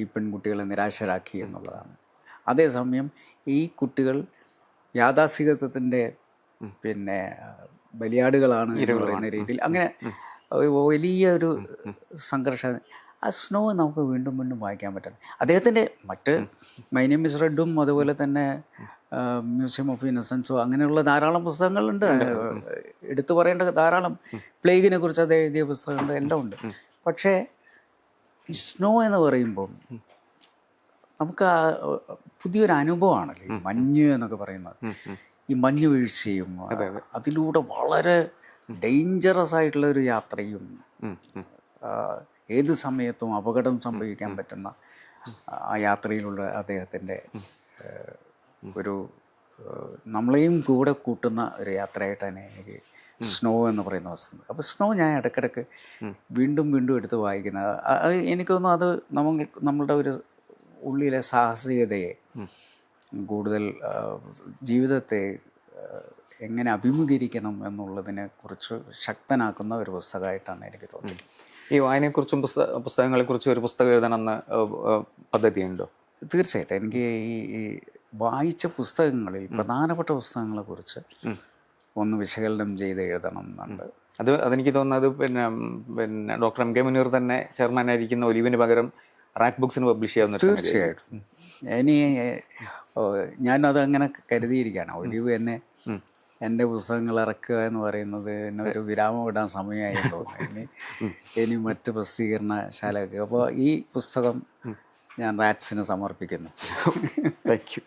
ഈ പെൺകുട്ടികളെ നിരാശരാക്കി എന്നുള്ളതാണ്. അതേസമയം ഈ കുട്ടികൾ യാഥാസ്ഥികത്വത്തിൻ്റെ പിന്നെ ബലിയാടുകളാണ് എന്ന് പറയുന്ന രീതിയിൽ അങ്ങനെ വലിയൊരു സംഘർഷം. ആ സ്നോ നമുക്ക് വീണ്ടും വീണ്ടും വായിക്കാൻ പറ്റും. അദ്ദേഹത്തിൻ്റെ മറ്റ് മൈ നെയിം ഈസ് റെഡും അതുപോലെ തന്നെ മ്യൂസിയം ഓഫ് ഇന്നസെൻസോ അങ്ങനെയുള്ള ധാരാളം പുസ്തകങ്ങളുണ്ട്. എടുത്തു പറയേണ്ട ധാരാളം പ്ലേഗിനെ കുറിച്ച് അത് എഴുതിയ പുസ്തകങ്ങളുണ്ട്, എല്ലാം ഉണ്ട്. പക്ഷേ ഈ സ്നോ എന്ന് പറയുമ്പോൾ നമുക്ക് പുതിയൊരു അനുഭവമാണല്ലോ ഈ മഞ്ഞ് എന്നൊക്കെ പറയുന്നത്. ഈ മഞ്ഞ് വീഴ്ചയും അതിലൂടെ വളരെ ഡേഞ്ചറസ് ആയിട്ടുള്ള ഒരു യാത്രയും ഏത് സമയത്തും അപകടം സംഭവിക്കാൻ പറ്റുന്ന ആ യാത്രയിലുള്ള അദ്ദേഹത്തിൻ്റെ ഒരു നമ്മളെയും കൂടെ കൂട്ടുന്ന ഒരു യാത്രയായിട്ടാണ് എനിക്ക് സ്നോ എന്ന് പറയുന്ന വസ്തു. അപ്പോൾ സ്നോ ഞാൻ ഇടയ്ക്കിടയ്ക്ക് വീണ്ടും വീണ്ടും എടുത്ത് വായിക്കുന്നത്. അത് എനിക്ക് തോന്നുന്നു അത് നമ്മളുടെ ഒരു ഉള്ളിലെ സാഹസികതയെ കൂടുതൽ ജീവിതത്തെ എങ്ങനെ അഭിമുഖീകരിക്കണം എന്നുള്ളതിനെ കുറിച്ച് ശക്തനാക്കുന്ന ഒരു പുസ്തകമായിട്ടാണ് എനിക്ക് തോന്നുന്നത്. ഈ വായനയെക്കുറിച്ചും പുസ്തകങ്ങളെക്കുറിച്ചും ഒരു പുസ്തകം എഴുതണമെന്ന് പദ്ധതിയുണ്ടോ? തീർച്ചയായിട്ടും എനിക്ക് ഈ വായിച്ച പുസ്തകങ്ങളിൽ പ്രധാനപ്പെട്ട പുസ്തകങ്ങളെക്കുറിച്ച് ഒന്ന് വിശകലനം ചെയ്ത് എഴുതണം എന്നുണ്ട്. അതെനിക്ക് തോന്നുന്നത് പിന്നെ ഡോക്ടർ MK മുനീർ തന്നെ ചെയർമാനായിരിക്കുന്ന ഒലിവിന് പകരം റാക്ക് ബുക്സിന് പബ്ലിഷ് ചെയ്യാവുന്ന. തീർച്ചയായിട്ടും ഇനി ഞാനത് അങ്ങനെ കരുതിയിരിക്കുകയാണ്. ഒലിവ് എന്നെ എൻ്റെ പുസ്തകങ്ങൾ ഇറക്കുക എന്ന് പറയുന്നത് എന്നെ ഒരു വിരാമം ഇടാൻ സമയമായി തോന്നുന്നു. ഇനി മറ്റ് പ്രസിദ്ധീകരണശാലയൊക്കെ. അപ്പോൾ ഈ പുസ്തകം ഞാൻ റാറ്റ്സിന് സമർപ്പിക്കുന്നു. Thank you.